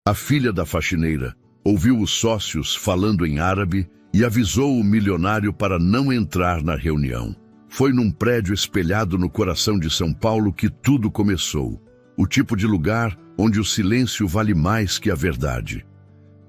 A filha da faxineira ouviu os sócios falando em árabe e avisou o milionário para não entrar na reunião. Foi num prédio espelhado no coração de São Paulo que tudo começou. O tipo de lugar onde o silêncio vale mais que a verdade.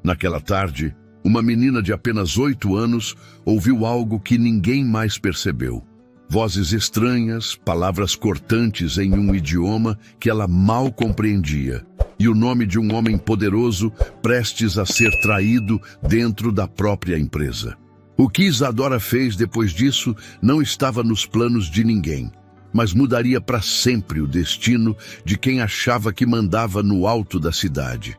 Naquela tarde, uma menina de apenas 8 anos ouviu algo que ninguém mais percebeu. Vozes estranhas, palavras cortantes em um idioma que ela mal compreendia. E o nome de um homem poderoso prestes a ser traído dentro da própria empresa. O que Isadora fez depois disso não estava nos planos de ninguém, mas mudaria para sempre o destino de quem achava que mandava no alto da cidade.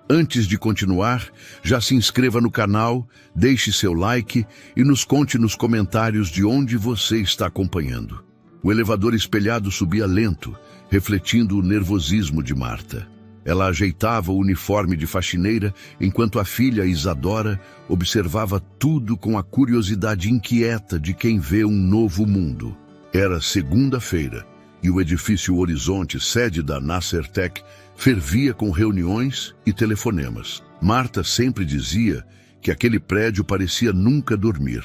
Antes de continuar, já se inscreva no canal, deixe seu like e nos conte nos comentários de onde você está acompanhando. O elevador espelhado subia lento, refletindo o nervosismo de Marta. Ela ajeitava o uniforme de faxineira, enquanto a filha Isadora observava tudo com a curiosidade inquieta de quem vê um novo mundo. Era segunda-feira, e o edifício Horizonte, sede da Nassertec, fervia com reuniões e telefonemas. Marta sempre dizia que aquele prédio parecia nunca dormir.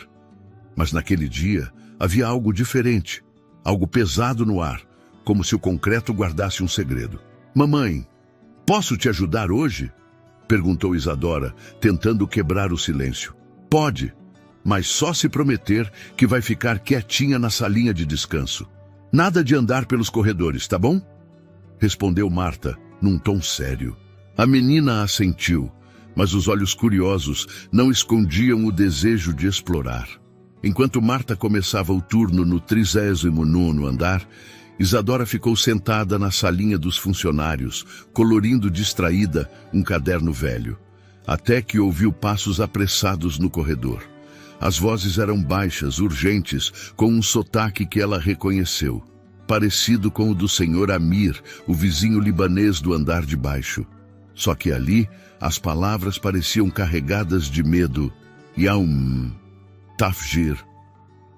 Mas naquele dia havia algo diferente, algo pesado no ar, como se o concreto guardasse um segredo. "Mamãe, posso te ajudar hoje?" perguntou Isadora, tentando quebrar o silêncio. "Pode, mas só se prometer que vai ficar quietinha na salinha de descanso. Nada de andar pelos corredores, tá bom?" respondeu Marta, num tom sério. A menina assentiu, mas os olhos curiosos não escondiam o desejo de explorar. Enquanto Marta começava o turno no 39º andar, Isadora ficou sentada na salinha dos funcionários, colorindo distraída um caderno velho, até que ouviu passos apressados no corredor. As vozes eram baixas, urgentes, com um sotaque que ela reconheceu, parecido com o do senhor Amir, o vizinho libanês do andar de baixo. Só que ali, as palavras pareciam carregadas de medo. Yaum, Tafjir,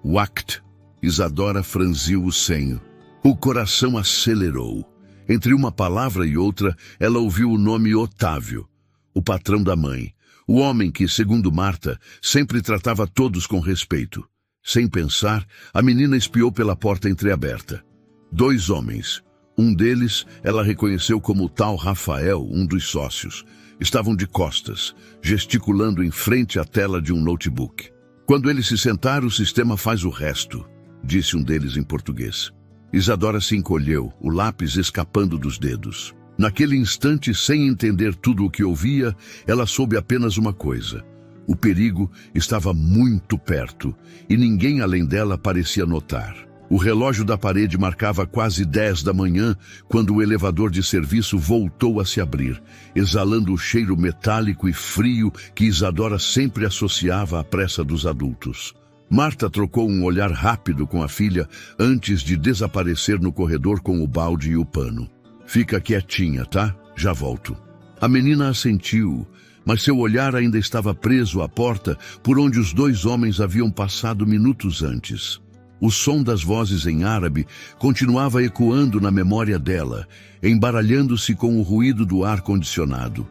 Waqt. Isadora franziu o senho. O coração acelerou. Entre uma palavra e outra, ela ouviu o nome Otávio, o patrão da mãe, o homem que, segundo Marta, sempre tratava todos com respeito. Sem pensar, a menina espiou pela porta entreaberta. 2 homens. Um deles ela reconheceu como o tal Rafael, um dos sócios. Estavam de costas, gesticulando em frente à tela de um notebook. "Quando ele se sentar, o sistema faz o resto", disse um deles em português. Isadora se encolheu, o lápis escapando dos dedos. Naquele instante, sem entender tudo o que ouvia, ela soube apenas uma coisa. O perigo estava muito perto, e ninguém além dela parecia notar. O relógio da parede marcava quase 10 da manhã, quando o elevador de serviço voltou a se abrir, exalando o cheiro metálico e frio que Isadora sempre associava à pressa dos adultos. Marta trocou um olhar rápido com a filha antes de desaparecer no corredor com o balde e o pano. "Fica quietinha, tá? Já volto." A menina assentiu, mas seu olhar ainda estava preso à porta por onde os 2 homens haviam passado minutos antes. O som das vozes em árabe continuava ecoando na memória dela, embaralhando-se com o ruído do ar-condicionado.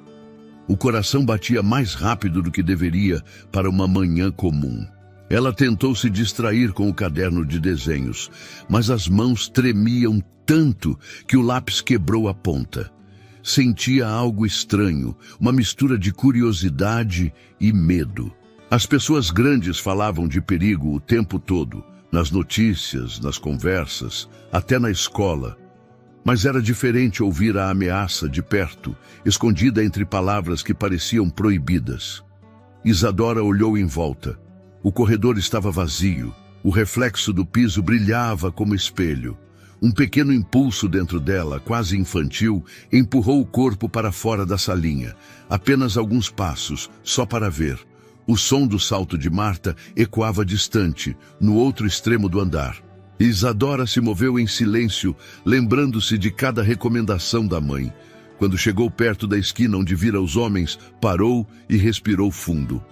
O coração batia mais rápido do que deveria para uma manhã comum. Ela tentou se distrair com o caderno de desenhos, mas as mãos tremiam tanto que o lápis quebrou a ponta. Sentia algo estranho, uma mistura de curiosidade e medo. As pessoas grandes falavam de perigo o tempo todo, nas notícias, nas conversas, até na escola. Mas era diferente ouvir a ameaça de perto, escondida entre palavras que pareciam proibidas. Isadora olhou em volta. O corredor estava vazio. O reflexo do piso brilhava como espelho. Um pequeno impulso dentro dela, quase infantil, empurrou o corpo para fora da salinha. Apenas alguns passos, só para ver. O som do salto de Marta ecoava distante, no outro extremo do andar. Isadora se moveu em silêncio, lembrando-se de cada recomendação da mãe. Quando chegou perto da esquina onde vira os homens, parou e respirou fundo.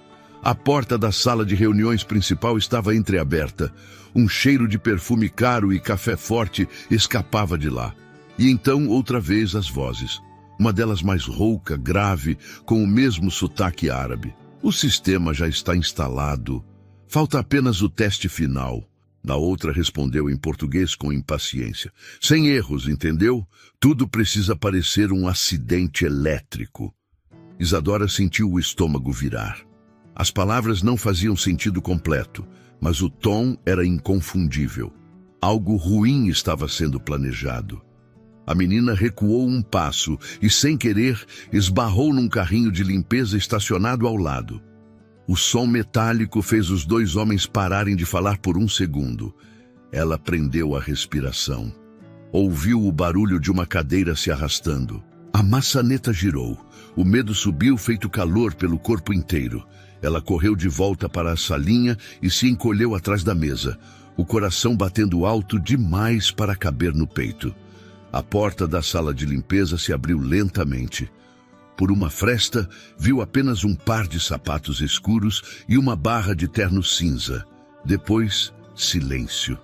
A porta da sala de reuniões principal estava entreaberta. Um cheiro de perfume caro e café forte escapava de lá. E então, outra vez, as vozes. uma delas mais rouca, grave, com o mesmo sotaque árabe. O sistema já está instalado. Falta apenas o teste final. Na outra respondeu em português com impaciência. Sem erros, entendeu? Tudo precisa parecer um acidente elétrico. Isadora sentiu o estômago virar. As palavras não faziam sentido completo, mas o tom era inconfundível. Algo ruim estava sendo planejado. A menina recuou um passo e, sem querer, esbarrou num carrinho de limpeza estacionado ao lado. O som metálico fez os dois homens pararem de falar por um segundo. Ela prendeu a respiração. Ouviu o barulho de uma cadeira se arrastando. A maçaneta girou. O medo subiu feito calor pelo corpo inteiro. Ela correu de volta para a salinha e se encolheu atrás da mesa, o coração batendo alto demais para caber no peito. A porta da sala de limpeza se abriu lentamente. Por uma fresta, viu apenas um par de sapatos escuros e uma barra de terno cinza. Depois, silêncio.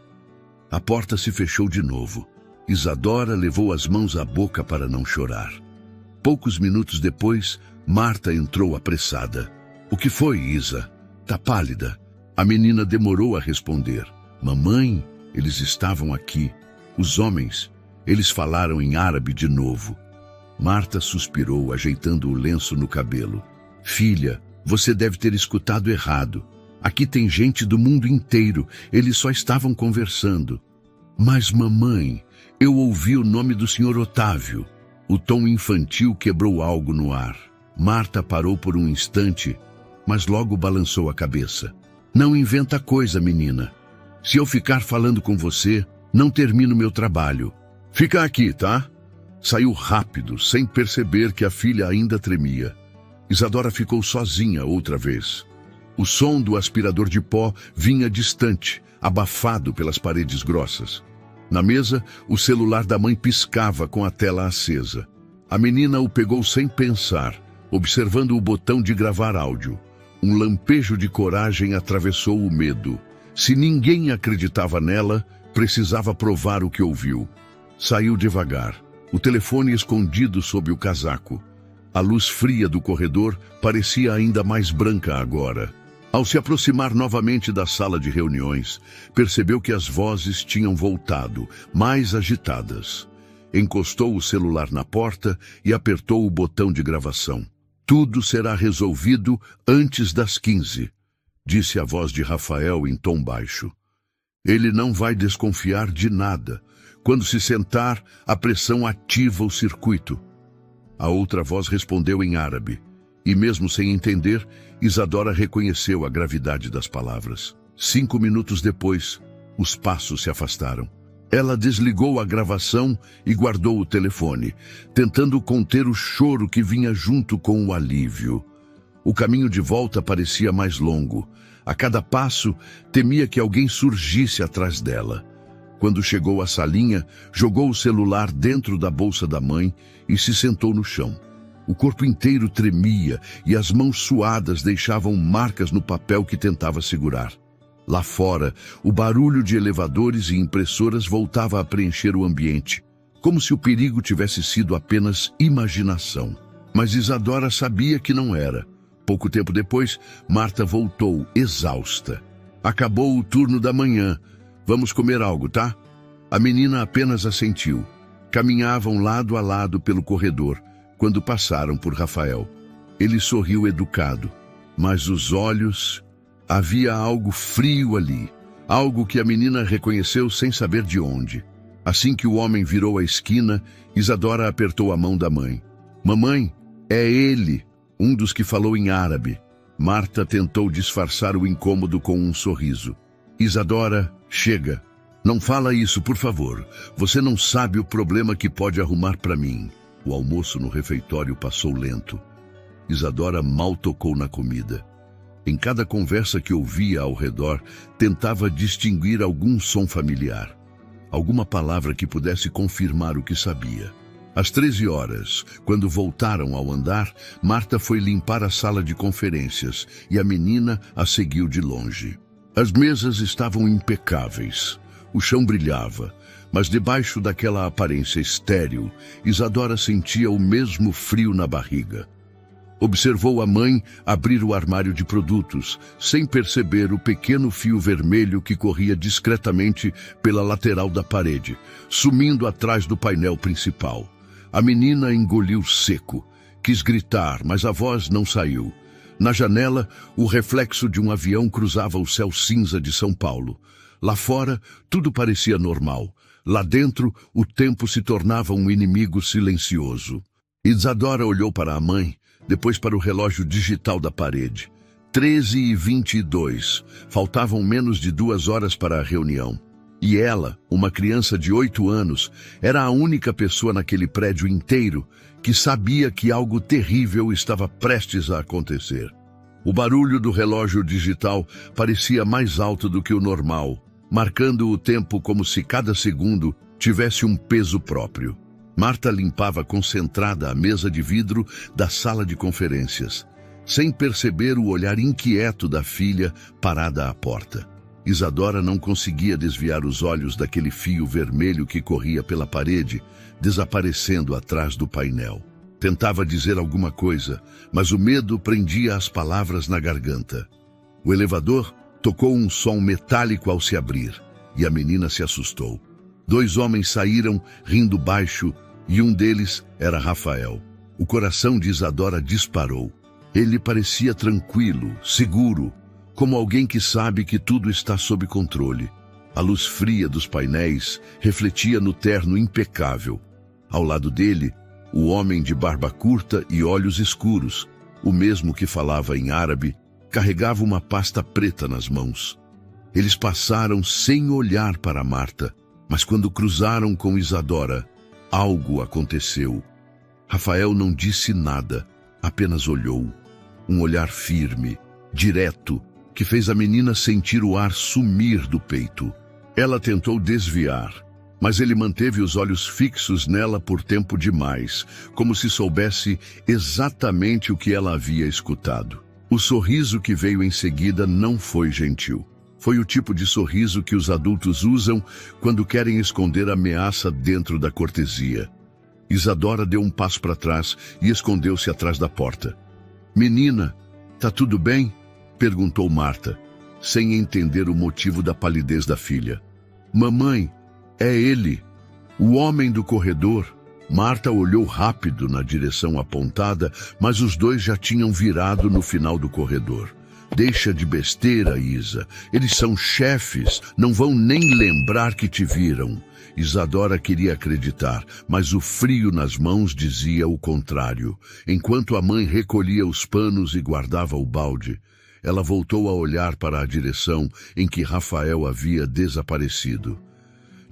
A porta se fechou de novo. Isadora levou as mãos à boca para não chorar. Poucos minutos depois, Marta entrou apressada. O que foi, Isa? Tá pálida. A menina demorou a responder. Mamãe, eles estavam aqui. Os homens, eles falaram em árabe de novo. Marta suspirou, ajeitando o lenço no cabelo. Filha, você deve ter escutado errado. Aqui tem gente do mundo inteiro. Eles só estavam conversando. Mas, mamãe, eu ouvi o nome do Sr. Otávio. O tom infantil quebrou algo no ar. Marta parou por um instante, mas logo balançou a cabeça. Não inventa coisa, menina. Se eu ficar falando com você, não termino meu trabalho. Fica aqui, tá? Saiu rápido, sem perceber que a filha ainda tremia. Isadora ficou sozinha outra vez. O som do aspirador de pó vinha distante, abafado pelas paredes grossas. Na mesa, o celular da mãe piscava com a tela acesa. A menina o pegou sem pensar, observando o botão de gravar áudio. Um lampejo de coragem atravessou o medo. Se ninguém acreditava nela, precisava provar o que ouviu. Saiu devagar, o telefone escondido sob o casaco. A luz fria do corredor parecia ainda mais branca agora. Ao se aproximar novamente da sala de reuniões, percebeu que as vozes tinham voltado, mais agitadas. Encostou o celular na porta e apertou o botão de gravação. Tudo será resolvido antes das 15, disse a voz de Rafael em tom baixo. Ele não vai desconfiar de nada. Quando se sentar, a pressão ativa o circuito. A outra voz respondeu em árabe, e mesmo sem entender, Isadora reconheceu a gravidade das palavras. 5 minutos depois, os passos se afastaram. Ela desligou a gravação e guardou o telefone, tentando conter o choro que vinha junto com o alívio. O caminho de volta parecia mais longo. A cada passo, temia que alguém surgisse atrás dela. Quando chegou à salinha, jogou o celular dentro da bolsa da mãe e se sentou no chão. O corpo inteiro tremia e as mãos suadas deixavam marcas no papel que tentava segurar. Lá fora, o barulho de elevadores e impressoras voltava a preencher o ambiente, como se o perigo tivesse sido apenas imaginação. Mas Isadora sabia que não era. Pouco tempo depois, Marta voltou, exausta. Acabou o turno da manhã. Vamos comer algo, tá? A menina apenas assentiu. Caminhavam lado a lado pelo corredor, quando passaram por Rafael. Ele sorriu educado, mas os olhos... Havia algo frio ali, algo que a menina reconheceu sem saber de onde. Assim que o homem virou a esquina, Isadora apertou a mão da mãe. Mamãe, é ele, um dos que falou em árabe. Marta tentou disfarçar o incômodo com um sorriso. Isadora, chega. Não fala isso, por favor. Você não sabe o problema que pode arrumar para mim. O almoço no refeitório passou lento. Isadora mal tocou na comida. Em cada conversa que ouvia ao redor, tentava distinguir algum som familiar, alguma palavra que pudesse confirmar o que sabia. Às 13 horas, quando voltaram ao andar, Marta foi limpar a sala de conferências e a menina a seguiu de longe. As mesas estavam impecáveis. O chão brilhava, mas debaixo daquela aparência estéril, Isadora sentia o mesmo frio na barriga. Observou a mãe abrir o armário de produtos, sem perceber o pequeno fio vermelho que corria discretamente pela lateral da parede, sumindo atrás do painel principal. A menina engoliu seco. Quis gritar, mas a voz não saiu. Na janela, o reflexo de um avião cruzava o céu cinza de São Paulo. Lá fora, tudo parecia normal. Lá dentro, o tempo se tornava um inimigo silencioso. Isadora olhou para a mãe, depois para o relógio digital da parede. 13h22. Faltavam menos de 2 horas para a reunião. E ela, uma criança de 8 anos, era a única pessoa naquele prédio inteiro que sabia que algo terrível estava prestes a acontecer. O barulho do relógio digital parecia mais alto do que o normal, marcando o tempo como se cada segundo tivesse um peso próprio. Marta limpava concentrada a mesa de vidro da sala de conferências, sem perceber o olhar inquieto da filha parada à porta. Isadora não conseguia desviar os olhos daquele fio vermelho que corria pela parede, desaparecendo atrás do painel. Tentava dizer alguma coisa, mas o medo prendia as palavras na garganta. O elevador tocou um som metálico ao se abrir, e a menina se assustou. 2 homens saíram, rindo baixo, e um deles era Rafael. O coração de Isadora disparou. Ele parecia tranquilo, seguro, como alguém que sabe que tudo está sob controle. A luz fria dos painéis refletia no terno impecável. Ao lado dele, o homem de barba curta e olhos escuros, o mesmo que falava em árabe, carregava uma pasta preta nas mãos. Eles passaram sem olhar para Marta, mas quando cruzaram com Isadora, algo aconteceu. Rafael não disse nada, apenas olhou. Um olhar firme, direto, que fez a menina sentir o ar sumir do peito. Ela tentou desviar, mas ele manteve os olhos fixos nela por tempo demais, como se soubesse exatamente o que ela havia escutado. O sorriso que veio em seguida não foi gentil. Foi o tipo de sorriso que os adultos usam quando querem esconder ameaça dentro da cortesia. Isadora deu um passo para trás e escondeu-se atrás da porta. "Menina, tá tudo bem?" perguntou Marta, sem entender o motivo da palidez da filha. "Mamãe, é ele, o homem do corredor." Marta olhou rápido na direção apontada, mas os dois já tinham virado no final do corredor. "Deixa de besteira, Isa. Eles são chefes, não vão nem lembrar que te viram." Isadora queria acreditar, mas o frio nas mãos dizia o contrário. Enquanto a mãe recolhia os panos e guardava o balde, ela voltou a olhar para a direção em que Rafael havia desaparecido.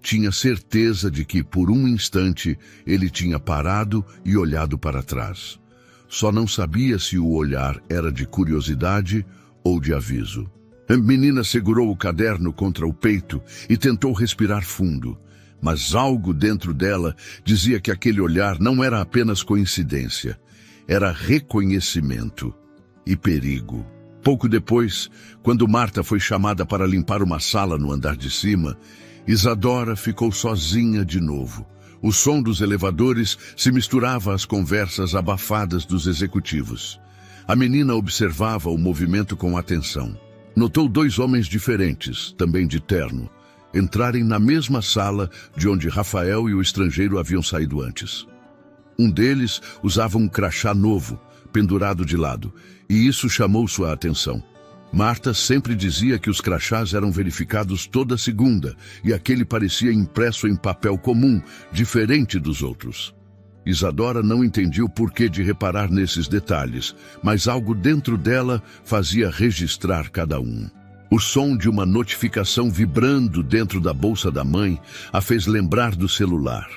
Tinha certeza de que, por um instante, ele tinha parado e olhado para trás. Só não sabia se o olhar era de curiosidade ou de aviso. A menina segurou o caderno contra o peito e tentou respirar fundo, mas algo dentro dela dizia que aquele olhar não era apenas coincidência, era reconhecimento e perigo. Pouco depois, quando Marta foi chamada para limpar uma sala no andar de cima, Isadora ficou sozinha de novo. O som dos elevadores se misturava às conversas abafadas dos executivos. A menina observava o movimento com atenção. Notou 2 homens diferentes, também de terno, entrarem na mesma sala de onde Rafael e o estrangeiro haviam saído antes. Um deles usava um crachá novo, pendurado de lado, e isso chamou sua atenção. Marta sempre dizia que os crachás eram verificados toda segunda, e aquele parecia impresso em papel comum, diferente dos outros. Isadora não entendia o porquê de reparar nesses detalhes, mas algo dentro dela fazia registrar cada um. O som de uma notificação vibrando dentro da bolsa da mãe a fez lembrar do celular.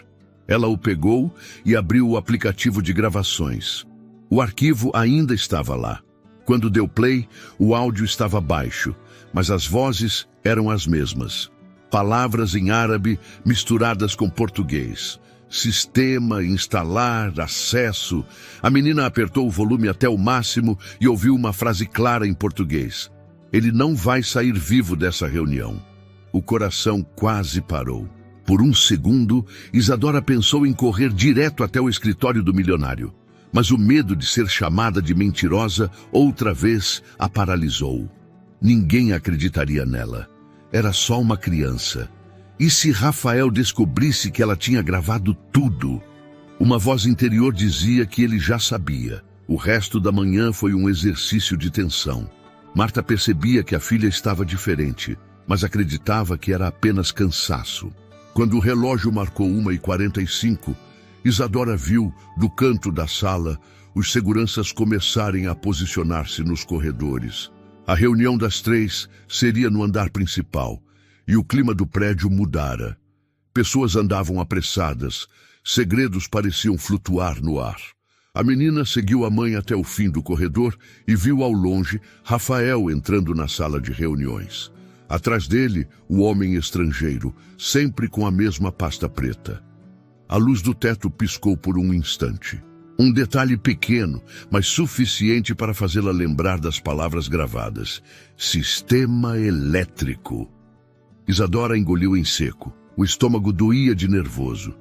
Ela o pegou e abriu o aplicativo de gravações. O arquivo ainda estava lá. Quando deu play, o áudio estava baixo, mas as vozes eram as mesmas. Palavras em árabe misturadas com português. Sistema, instalar, acesso. A menina apertou o volume até o máximo e ouviu uma frase clara em português. Ele não vai sair vivo dessa reunião. O coração quase parou. Por um segundo, Isadora pensou em correr direto até o escritório do milionário. Mas o medo de ser chamada de mentirosa outra vez a paralisou. Ninguém acreditaria nela. Era só uma criança. E se Rafael descobrisse que ela tinha gravado tudo? Uma voz interior dizia que ele já sabia. O resto da manhã foi um exercício de tensão. Marta percebia que a filha estava diferente, mas acreditava que era apenas cansaço. Quando o relógio marcou 1h45, Isadora viu, do canto da sala, os seguranças começarem a posicionar-se nos corredores. A reunião das 3 seria no andar principal, e o clima do prédio mudara. Pessoas andavam apressadas, segredos pareciam flutuar no ar. A menina seguiu a mãe até o fim do corredor e viu ao longe Rafael entrando na sala de reuniões. Atrás dele, o homem estrangeiro, sempre com a mesma pasta preta. A luz do teto piscou por um instante. Um detalhe pequeno, mas suficiente para fazê-la lembrar das palavras gravadas. Sistema elétrico. Isadora engoliu em seco. O estômago doía de nervoso.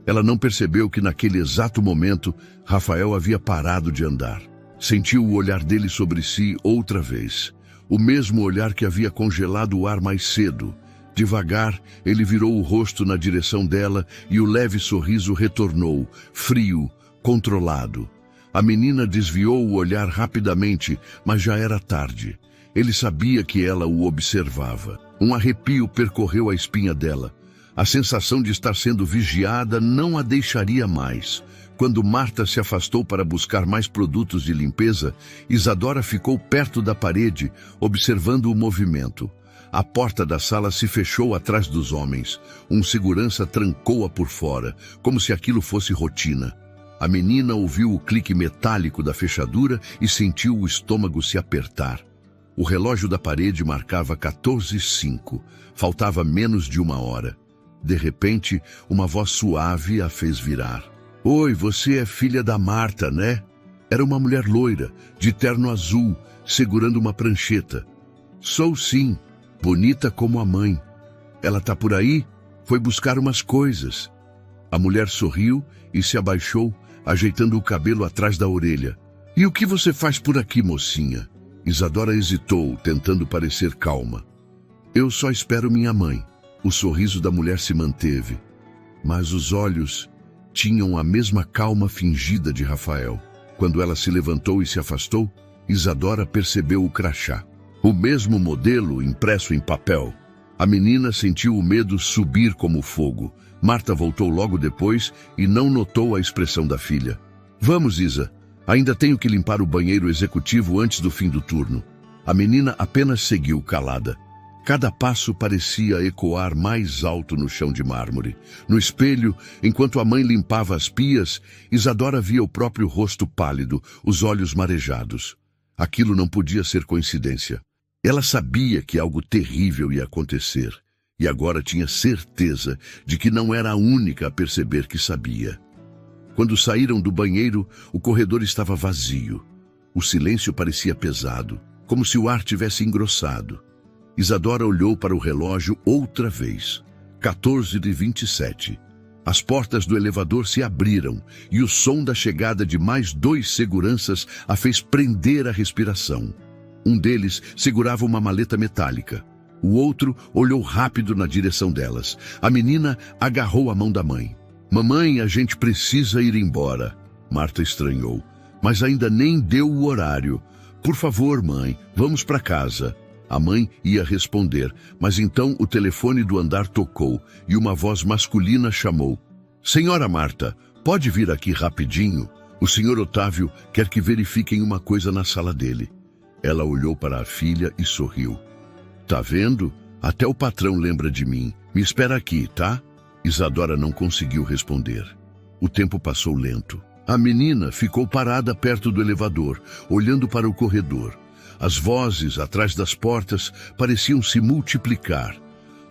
Ela não percebeu que naquele exato momento, Rafael havia parado de andar. Sentiu o olhar dele sobre si outra vez. O mesmo olhar que havia congelado o ar mais cedo. Devagar, ele virou o rosto na direção dela e o leve sorriso retornou, frio, controlado. A menina desviou o olhar rapidamente, mas já era tarde. Ele sabia que ela o observava. Um arrepio percorreu a espinha dela. A sensação de estar sendo vigiada não a deixaria mais. Quando Marta se afastou para buscar mais produtos de limpeza, Isadora ficou perto da parede, observando o movimento. A porta da sala se fechou atrás dos homens. Um segurança trancou-a por fora, como se aquilo fosse rotina. A menina ouviu o clique metálico da fechadura e sentiu o estômago se apertar. O relógio da parede marcava 14h05. Faltava menos de 1 hora. De repente, uma voz suave a fez virar. Oi, você é filha da Marta, né? Era uma mulher loira, de terno azul, segurando uma prancheta. Sou sim, bonita como a mãe. Ela tá por aí? Foi buscar umas coisas. A mulher sorriu e se abaixou, ajeitando o cabelo atrás da orelha. E o que você faz por aqui, mocinha? Isadora hesitou, tentando parecer calma. Eu só espero minha mãe. O sorriso da mulher se manteve, mas os olhos tinham a mesma calma fingida de Rafael. Quando ela se levantou e se afastou, Isadora percebeu o crachá. O mesmo modelo impresso em papel. A menina sentiu o medo subir como fogo. Marta voltou logo depois e não notou a expressão da filha. Vamos, Isa. Ainda tenho que limpar o banheiro executivo antes do fim do turno. A menina apenas seguiu calada. Cada passo parecia ecoar mais alto no chão de mármore. No espelho, enquanto a mãe limpava as pias, Isadora via o próprio rosto pálido, os olhos marejados. Aquilo não podia ser coincidência. Ela sabia que algo terrível ia acontecer, e agora tinha certeza de que não era a única a perceber que sabia. Quando saíram do banheiro, o corredor estava vazio. O silêncio parecia pesado, como se o ar tivesse engrossado. Isadora olhou para o relógio outra vez. 14h27. As portas do elevador se abriram e o som da chegada de mais 2 seguranças a fez prender a respiração. Um deles segurava uma maleta metálica. O outro olhou rápido na direção delas. A menina agarrou a mão da mãe. Mamãe, a gente precisa ir embora. Marta estranhou, mas ainda nem deu o horário. Por favor, mãe, vamos para casa. A mãe ia responder, mas então o telefone do andar tocou e uma voz masculina chamou. Senhora Marta, pode vir aqui rapidinho? O senhor Otávio quer que verifiquem uma coisa na sala dele. Ela olhou para a filha e sorriu. Tá vendo? Até o patrão lembra de mim. Me espera aqui, tá? Isadora não conseguiu responder. O tempo passou lento. A menina ficou parada perto do elevador, olhando para o corredor. As vozes atrás das portas pareciam se multiplicar.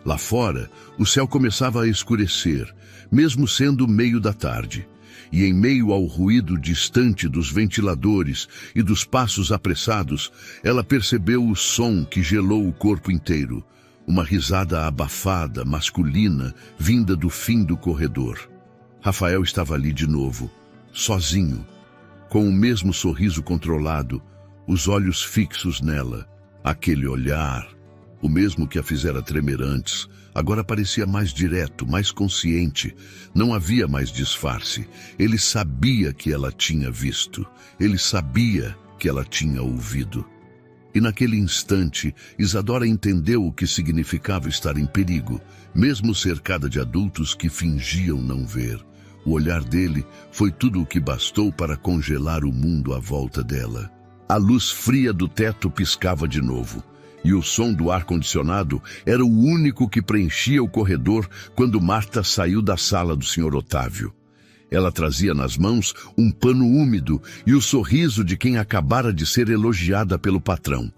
Lá fora, o céu começava a escurecer, mesmo sendo meio da tarde. E em meio ao ruído distante dos ventiladores e dos passos apressados, ela percebeu o som que gelou o corpo inteiro. Uma risada abafada, masculina, vinda do fim do corredor. Rafael estava ali de novo, sozinho, com o mesmo sorriso controlado, os olhos fixos nela. Aquele olhar, o mesmo que a fizera tremer antes, agora parecia mais direto, mais consciente. Não havia mais disfarce. Ele sabia que ela tinha visto. Ele sabia que ela tinha ouvido. E naquele instante, Isadora entendeu o que significava estar em perigo, mesmo cercada de adultos que fingiam não ver. O olhar dele foi tudo o que bastou para congelar o mundo à volta dela. A luz fria do teto piscava de novo, e o som do ar-condicionado era o único que preenchia o corredor quando Marta saiu da sala do Sr. Otávio. Ela trazia nas mãos um pano úmido e o sorriso de quem acabara de ser elogiada pelo patrão.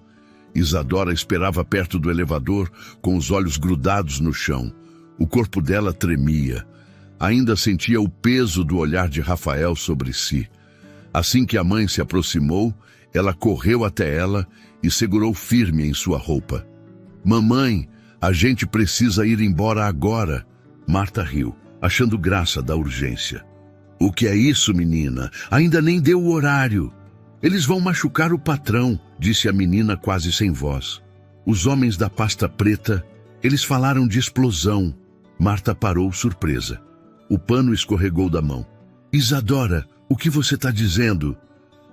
Isadora esperava perto do elevador, com os olhos grudados no chão. O corpo dela tremia. Ainda sentia o peso do olhar de Rafael sobre si. Assim que a mãe se aproximou, ela correu até ela e segurou firme em sua roupa. "Mamãe, a gente precisa ir embora agora." Marta riu, achando graça da urgência. "O que é isso, menina? Ainda nem deu o horário." "Eles vão machucar o patrão", disse a menina quase sem voz. "Os homens da pasta preta, eles falaram de explosão." Marta parou surpresa. O pano escorregou da mão. "Isadora, o que você está dizendo?"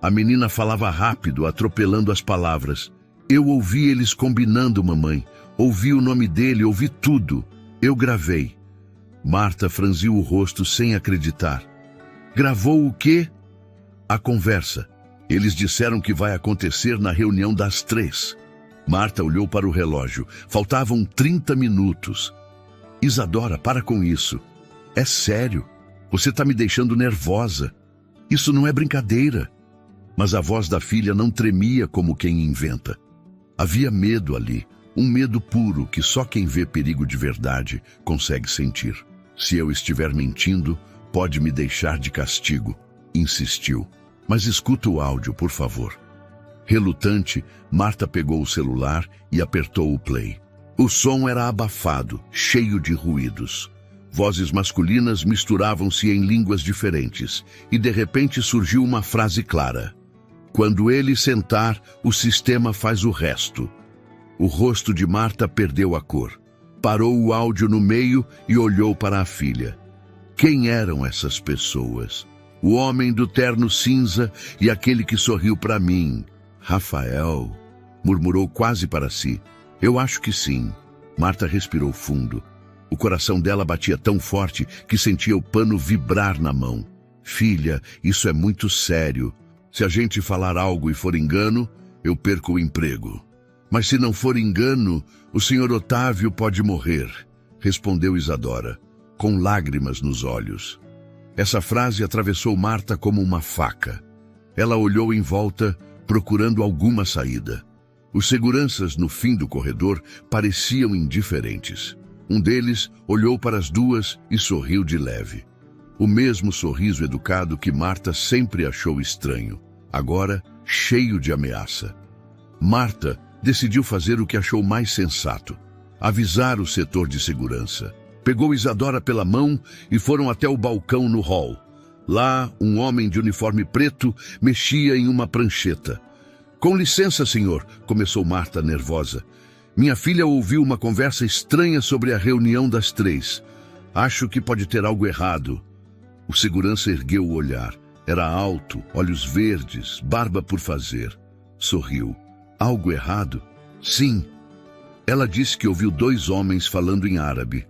A menina falava rápido, atropelando as palavras. "Eu ouvi eles combinando, mamãe. Ouvi o nome dele, ouvi tudo. Eu gravei." Marta franziu o rosto sem acreditar. "Gravou o quê?" "A conversa. Eles disseram que vai acontecer na reunião das 3. Marta olhou para o relógio. Faltavam 30 minutos. "Isadora, para com isso. É sério. Você está me deixando nervosa. Isso não é brincadeira." Mas a voz da filha não tremia como quem inventa. Havia medo ali, um medo puro que só quem vê perigo de verdade consegue sentir. "Se eu estiver mentindo, pode me deixar de castigo", insistiu. "Mas escuta o áudio, por favor." Relutante, Marta pegou o celular e apertou o play. O som era abafado, cheio de ruídos. Vozes masculinas misturavam-se em línguas diferentes, e de repente surgiu uma frase clara: "Quando ele sentar, o sistema faz o resto." O rosto de Marta perdeu a cor. Parou o áudio no meio e olhou para a filha. Quem eram essas pessoas? O homem do terno cinza e aquele que sorriu para mim. "Rafael", murmurou quase para si. "Eu acho que sim." Marta respirou fundo. O coração dela batia tão forte que sentia o pano vibrar na mão. "Filha, isso é muito sério. Se a gente falar algo e for engano, eu perco o emprego." "Mas se não for engano, o Sr. Otávio pode morrer", respondeu Isadora, com lágrimas nos olhos. Essa frase atravessou Marta como uma faca. Ela olhou em volta, procurando alguma saída. Os seguranças no fim do corredor pareciam indiferentes. Um deles olhou para as duas e sorriu de leve. O mesmo sorriso educado que Marta sempre achou estranho, agora cheio de ameaça. Marta decidiu fazer o que achou mais sensato: avisar o setor de segurança. Pegou Isadora pela mão e foram até o balcão no hall. Lá, um homem de uniforme preto mexia em uma prancheta. "Com licença, senhor", começou Marta nervosa. "Minha filha ouviu uma conversa estranha sobre a reunião das 3. Acho que pode ter algo errado." O segurança ergueu o olhar. Era alto, olhos verdes, barba por fazer. Sorriu. "Algo errado?" "Sim." Ela disse que ouviu 2 homens falando em árabe.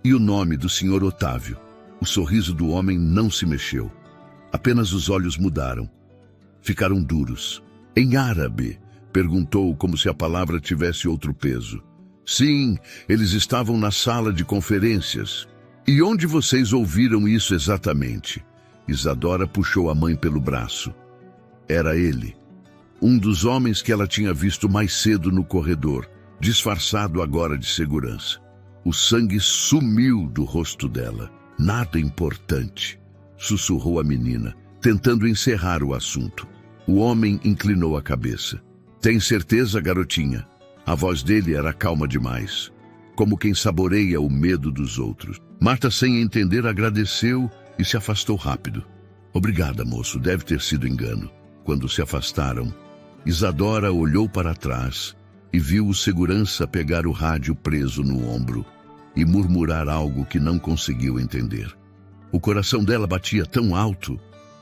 E o nome do Sr. Otávio. O sorriso do homem não se mexeu. Apenas os olhos mudaram. Ficaram duros. "Em árabe?" perguntou, como se a palavra tivesse outro peso. "Sim, eles estavam na sala de conferências." "E onde vocês ouviram isso exatamente?" Isadora puxou a mãe pelo braço. Era ele. Um dos homens que ela tinha visto mais cedo no corredor, disfarçado agora de segurança. O sangue sumiu do rosto dela. "Nada importante", sussurrou a menina, tentando encerrar o assunto. O homem inclinou a cabeça. "Tem certeza, garotinha?" A voz dele era calma demais. como quem saboreia o medo dos outros. Marta, sem entender, agradeceu e se afastou rápido. Obrigada, moço, deve ter sido engano. Quando se afastaram, Isadora olhou para trás e viu o segurança pegar o rádio preso no ombro e murmurar algo que não conseguiu entender. O coração dela batia tão alto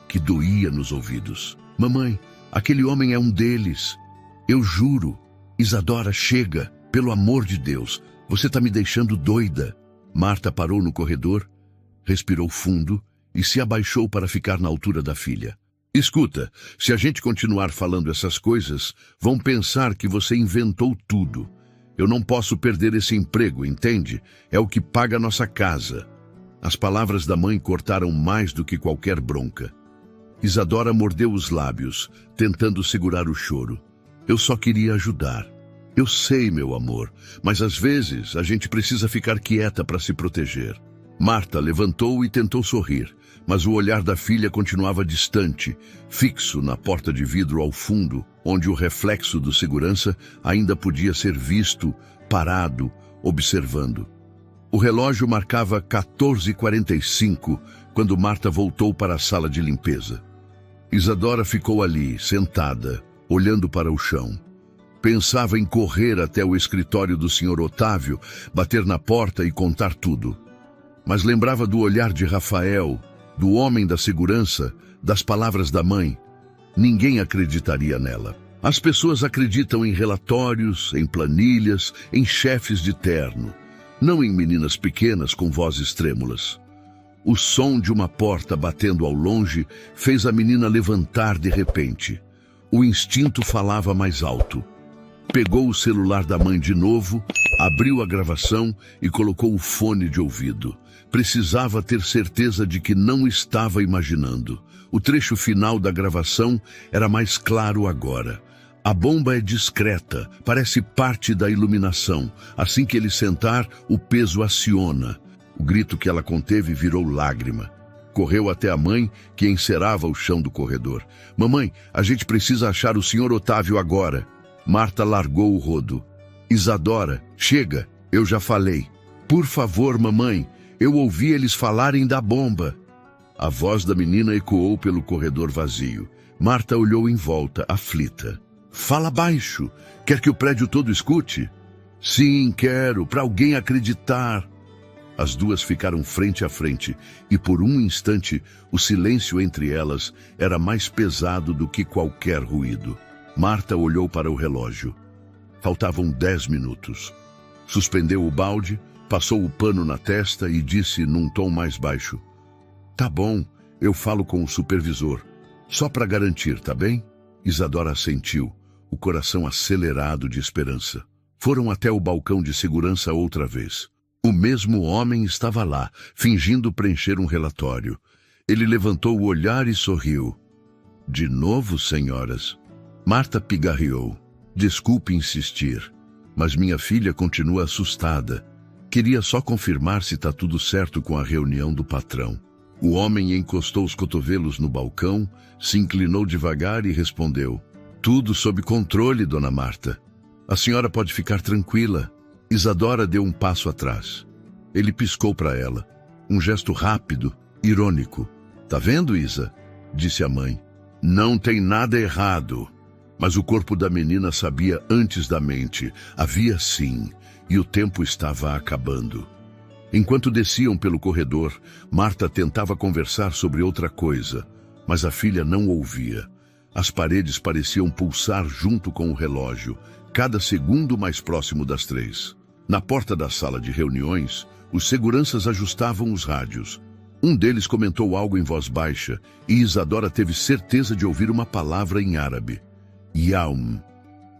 que doía nos ouvidos. Mamãe, aquele homem é um deles. Eu juro. Isadora, chega. Pelo amor de Deus, você está me deixando doida. Marta parou no corredor, respirou fundo e se abaixou para ficar na altura da filha. Escuta, se a gente continuar falando essas coisas, vão pensar que você inventou tudo. Eu não posso perder esse emprego, entende? É o que paga a nossa casa. As palavras da mãe cortaram mais do que qualquer bronca. Isadora mordeu os lábios, tentando segurar o choro. Eu só queria ajudar. Eu sei, meu amor, mas às vezes a gente precisa ficar quieta para se proteger. Marta levantou e tentou sorrir, mas o olhar da filha continuava distante, fixo na porta de vidro ao fundo, onde o reflexo do segurança ainda podia ser visto, parado, observando. O relógio marcava 14h45 quando Marta voltou para a sala de limpeza. Isadora ficou ali, sentada, olhando para o chão. Pensava em correr até o escritório do Sr. Otávio, bater na porta e contar tudo. Mas lembrava do olhar de Rafael, do homem da segurança, das palavras da mãe. Ninguém acreditaria nela. As pessoas acreditam em relatórios, em planilhas, em chefes de terno, não em meninas pequenas com vozes trêmulas. O som de uma porta batendo ao longe fez a menina levantar de repente. O instinto falava mais alto. Pegou o celular da mãe de novo, abriu a gravação e colocou o fone de ouvido. Precisava ter certeza de que não estava imaginando. O trecho final da gravação era mais claro agora. A bomba é discreta, parece parte da iluminação. Assim que ele sentar, o peso aciona. O grito que ela conteve virou lágrima. Correu até a mãe, que encerava o chão do corredor. Mamãe, a gente precisa achar o Sr. Otávio agora. Marta largou o rodo. Isadora, chega, eu já falei. Por favor, mamãe, eu ouvi eles falarem da bomba. A voz da menina ecoou pelo corredor vazio. Marta olhou em volta, aflita. Fala baixo. Quer que o prédio todo escute? Sim, quero, para alguém acreditar. As duas ficaram frente a frente e por um instante o silêncio entre elas era mais pesado do que qualquer ruído. Marta olhou para o relógio. Faltavam 10 minutos. Suspendeu o balde, passou o pano na testa e disse num tom mais baixo. Tá bom, eu falo com o supervisor. Só para garantir, tá bem? Isadora assentiu, o coração acelerado de esperança. Foram até o balcão de segurança outra vez. O mesmo homem estava lá, fingindo preencher um relatório. Ele levantou o olhar e sorriu. De novo, senhoras? Marta pigarreou. Desculpe insistir, mas minha filha continua assustada. Queria só confirmar se está tudo certo com a reunião do patrão. O homem encostou os cotovelos no balcão, se inclinou devagar e respondeu. Tudo sob controle, dona Marta. A senhora pode ficar tranquila. Isadora deu um passo atrás. Ele piscou para ela. Um gesto rápido, irônico. Tá vendo, Isa? Disse a mãe. Não tem nada errado. Mas o corpo da menina sabia antes da mente. Havia sim, e o tempo estava acabando. Enquanto desciam pelo corredor, Marta tentava conversar sobre outra coisa, mas a filha não ouvia. As paredes pareciam pulsar junto com o relógio, cada segundo mais próximo das 3. Na porta da sala de reuniões, os seguranças ajustavam os rádios. Um deles comentou algo em voz baixa, e Isadora teve certeza de ouvir uma palavra em árabe. Yaum,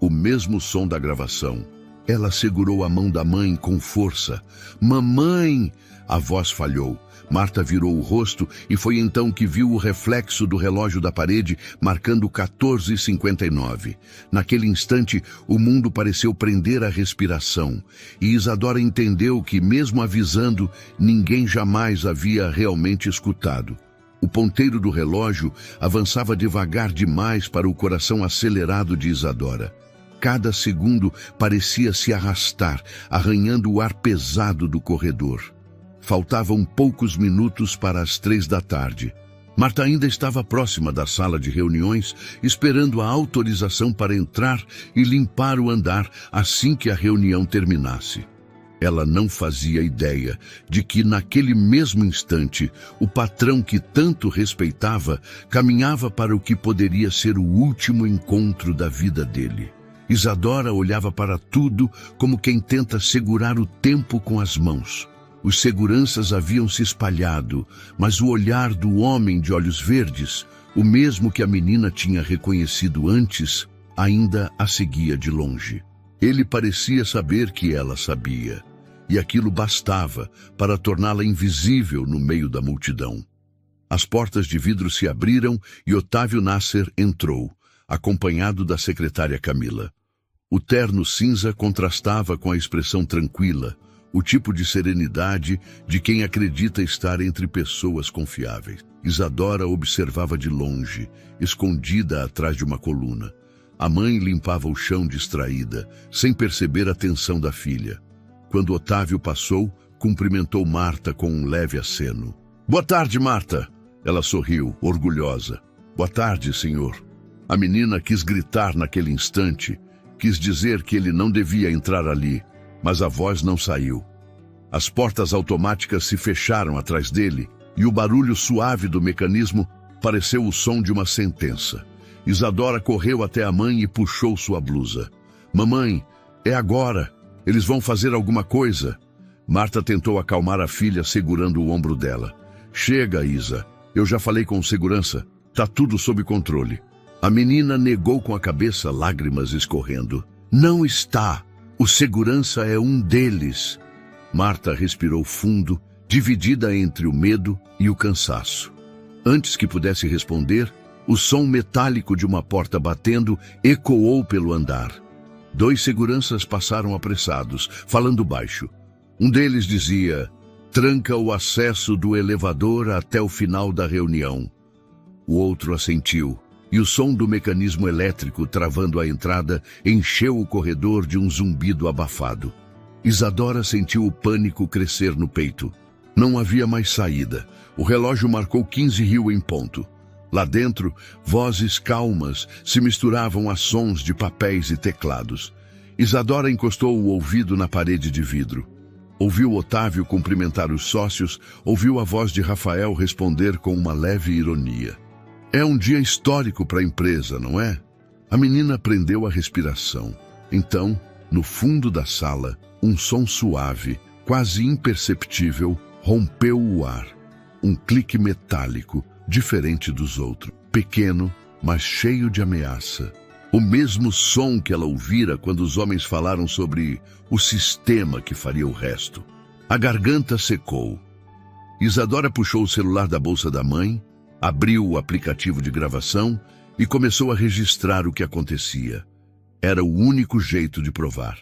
o mesmo som da gravação. Ela segurou a mão da mãe com força. Mamãe! A voz falhou. Marta virou o rosto e foi então que viu o reflexo do relógio da parede marcando 14h59. Naquele instante, o mundo pareceu prender a respiração. E Isadora entendeu que, mesmo avisando, ninguém jamais havia realmente escutado. O ponteiro do relógio avançava devagar demais para o coração acelerado de Isadora. cada segundo parecia se arrastar, arranhando o ar pesado do corredor. Faltavam poucos minutos para as 3 da tarde. Marta ainda estava próxima da sala de reuniões, esperando a autorização para entrar e limpar o andar assim que a reunião terminasse. Ela não fazia ideia de que, naquele mesmo instante, o patrão que tanto respeitava caminhava para o que poderia ser o último encontro da vida dele. Isadora olhava para tudo como quem tenta segurar o tempo com as mãos. Os seguranças haviam se espalhado, mas o olhar do homem de olhos verdes, o mesmo que a menina tinha reconhecido antes, ainda a seguia de longe. Ele parecia saber que ela sabia, e aquilo bastava para torná-la invisível no meio da multidão. As portas de vidro se abriram e Otávio Nasser entrou, acompanhado da secretária Camila. O terno cinza contrastava com a expressão tranquila, o tipo de serenidade de quem acredita estar entre pessoas confiáveis. Isadora observava de longe, escondida atrás de uma coluna. A mãe limpava o chão distraída, sem perceber a tensão da filha. Quando Otávio passou, cumprimentou Marta com um leve aceno. "Boa tarde, Marta!" Ela sorriu, orgulhosa. "Boa tarde, senhor." A menina quis gritar naquele instante, quis dizer que ele não devia entrar ali, mas a voz não saiu. As portas automáticas se fecharam atrás dele e o barulho suave do mecanismo pareceu o som de uma sentença. Isadora correu até a mãe e puxou sua blusa. "Mamãe, é agora! Eles vão fazer alguma coisa." Marta tentou acalmar a filha segurando o ombro dela. "Chega, Isa. Eu já falei com o segurança. Tá tudo sob controle." A menina negou com a cabeça, lágrimas escorrendo. "Não está. O segurança é um deles." Marta respirou fundo, dividida entre o medo e o cansaço. Antes que pudesse responder, o som metálico de uma porta batendo ecoou pelo andar. 2 seguranças passaram apressados, falando baixo. Um deles dizia: "Tranca o acesso do elevador até o final da reunião." O outro assentiu, e o som do mecanismo elétrico travando a entrada encheu o corredor de um zumbido abafado. Isadora sentiu o pânico crescer no peito. Não havia mais saída. O relógio marcou 15h em ponto. Lá dentro, vozes calmas se misturavam a sons de papéis e teclados. Isadora encostou o ouvido na parede de vidro. Ouviu Otávio cumprimentar os sócios, ouviu a voz de Rafael responder com uma leve ironia. "É um dia histórico para a empresa, não é?" A menina prendeu a respiração. Então, no fundo da sala, um som suave, quase imperceptível, rompeu o ar. Um clique metálico, diferente dos outros, pequeno, mas cheio de ameaça. O mesmo som que ela ouvira quando os homens falaram sobre o sistema que faria o resto. A garganta secou. Isadora puxou o celular da bolsa da mãe, abriu o aplicativo de gravação e começou a registrar o que acontecia. Era o único jeito de provar.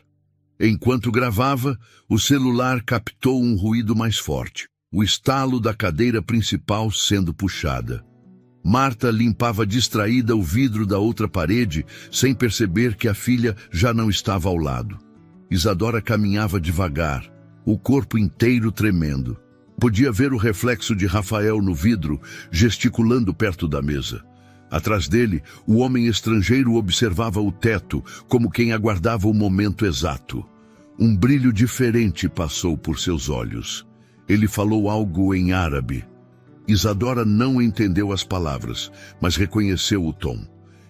Enquanto gravava, o celular captou um ruído mais forte. O estalo da cadeira principal sendo puxada. Marta limpava distraída o vidro da outra parede, sem perceber que a filha já não estava ao lado. Isadora caminhava devagar, o corpo inteiro tremendo. Podia ver o reflexo de Rafael no vidro, gesticulando perto da mesa. Atrás dele, o homem estrangeiro observava o teto, como quem aguardava o momento exato. Um brilho diferente passou por seus olhos. Ele falou algo em árabe. Isadora não entendeu as palavras, mas reconheceu o tom.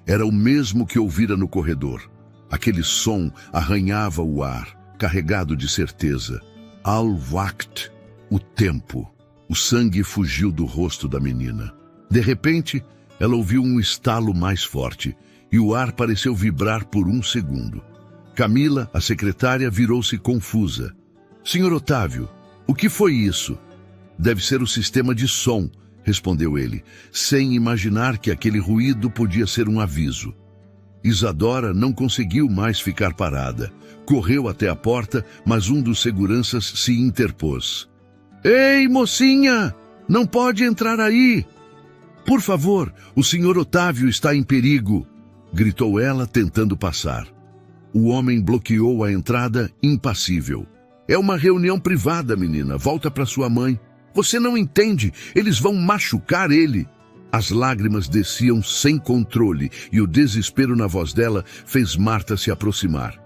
Era o mesmo que ouvira no corredor. Aquele som arranhava o ar, carregado de certeza. Al-Waqt, o tempo. O sangue fugiu do rosto da menina. De repente, ela ouviu um estalo mais forte, e o ar pareceu vibrar por um segundo. Camila, a secretária, virou-se confusa. "Senhor Otávio, o que foi isso?" "Deve ser o sistema de som", respondeu ele, sem imaginar que aquele ruído podia ser um aviso. Isadora não conseguiu mais ficar parada. Correu até a porta, mas um dos seguranças se interpôs. "Ei, mocinha! Não pode entrar aí! Por favor, o senhor Otávio está em perigo!" gritou ela, tentando passar. O homem bloqueou a entrada, impassível. É uma reunião privada, menina. Volta para sua mãe. Você não entende. Eles vão machucar ele. As lágrimas desciam sem controle e o desespero na voz dela fez Marta se aproximar.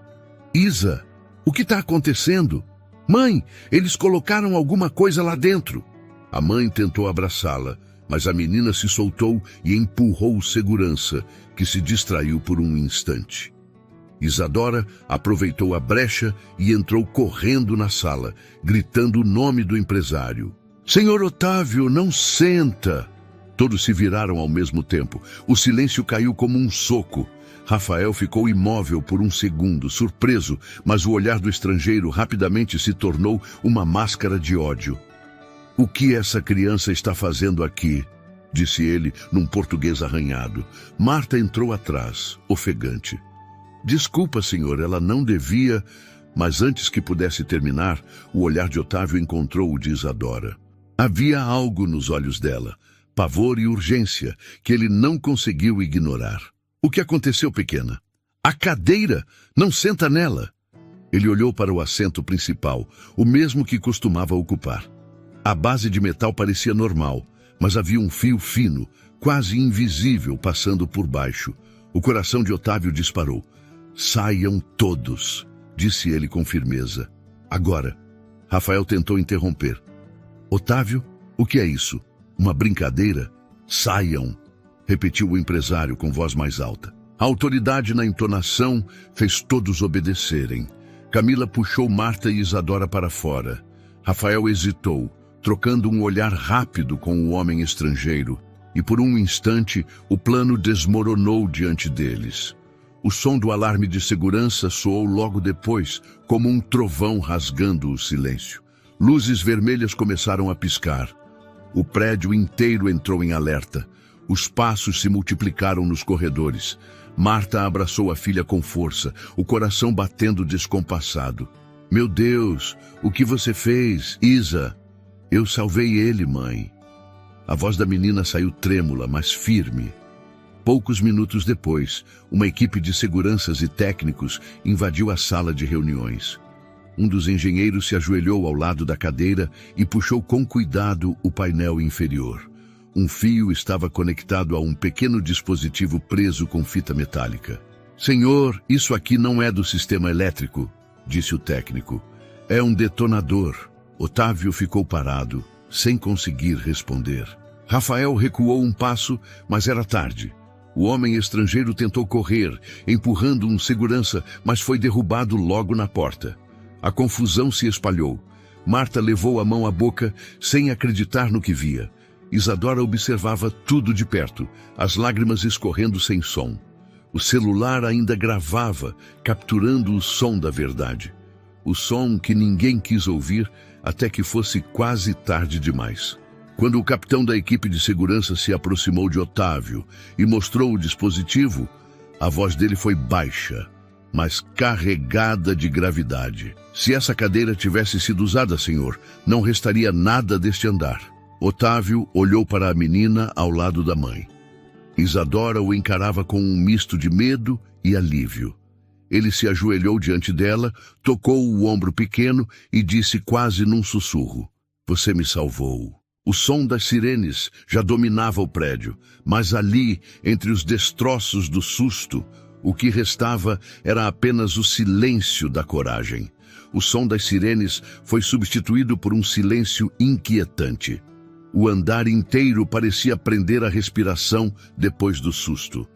Isa, o que está acontecendo? Mãe, eles colocaram alguma coisa lá dentro. A mãe tentou abraçá-la, mas a menina se soltou e empurrou o segurança, que se distraiu por um instante. Isadora aproveitou a brecha e entrou correndo na sala, gritando o nome do empresário. Senhor Otávio, não senta! Todos se viraram ao mesmo tempo. O silêncio caiu como um soco. Rafael ficou imóvel por um segundo, surpreso, mas o olhar do estrangeiro rapidamente se tornou uma máscara de ódio. O que essa criança está fazendo aqui? Disse ele num português arranhado. Marta entrou atrás, ofegante. Desculpa, senhor, ela não devia... Mas antes que pudesse terminar, o olhar de Otávio encontrou o de Isadora. Havia algo nos olhos dela, pavor e urgência, que ele não conseguiu ignorar. O que aconteceu, pequena? A cadeira! Não senta nela! Ele olhou para o assento principal, o mesmo que costumava ocupar. A base de metal parecia normal, mas havia um fio fino, quase invisível, passando por baixo. O coração de Otávio disparou. Saiam todos, disse ele com firmeza. Agora. Rafael tentou interromper. Otávio, o que é isso? Uma brincadeira? Saiam, repetiu o empresário com voz mais alta. A autoridade na entonação fez todos obedecerem. Camila puxou Marta e Isadora para fora. Rafael hesitou, trocando um olhar rápido com o homem estrangeiro, e por um instante o plano desmoronou diante deles. O som do alarme de segurança soou logo depois, como um trovão rasgando o silêncio. Luzes vermelhas começaram a piscar. O prédio inteiro entrou em alerta. Os passos se multiplicaram nos corredores. Marta abraçou a filha com força, o coração batendo descompassado. Meu Deus, o que você fez, Isa? Eu salvei ele, mãe. A voz da menina saiu trêmula, mas firme. Poucos minutos depois, uma equipe de seguranças e técnicos invadiu a sala de reuniões. Um dos engenheiros se ajoelhou ao lado da cadeira e puxou com cuidado o painel inferior. Um fio estava conectado a um pequeno dispositivo preso com fita metálica. Senhor, isso aqui não é do sistema elétrico, disse o técnico. É um detonador. Otávio ficou parado, sem conseguir responder. Rafael recuou um passo, mas era tarde. O homem estrangeiro tentou correr, empurrando um segurança, mas foi derrubado logo na porta. A confusão se espalhou. Marta levou a mão à boca, sem acreditar no que via. Isadora observava tudo de perto, as lágrimas escorrendo sem som. O celular ainda gravava, capturando o som da verdade. O som que ninguém quis ouvir até que fosse quase tarde demais. Quando o capitão da equipe de segurança se aproximou de Otávio e mostrou o dispositivo, a voz dele foi baixa, mas carregada de gravidade. Se essa cadeira tivesse sido usada, senhor, não restaria nada deste andar. Otávio olhou para a menina ao lado da mãe. Isadora o encarava com um misto de medo e alívio. Ele se ajoelhou diante dela, tocou o ombro pequeno e disse quase num sussurro: Você me salvou. O som das sirenes já dominava o prédio, mas ali, entre os destroços do susto, o que restava era apenas o silêncio da coragem. O som das sirenes foi substituído por um silêncio inquietante. O andar inteiro parecia prender a respiração depois do susto.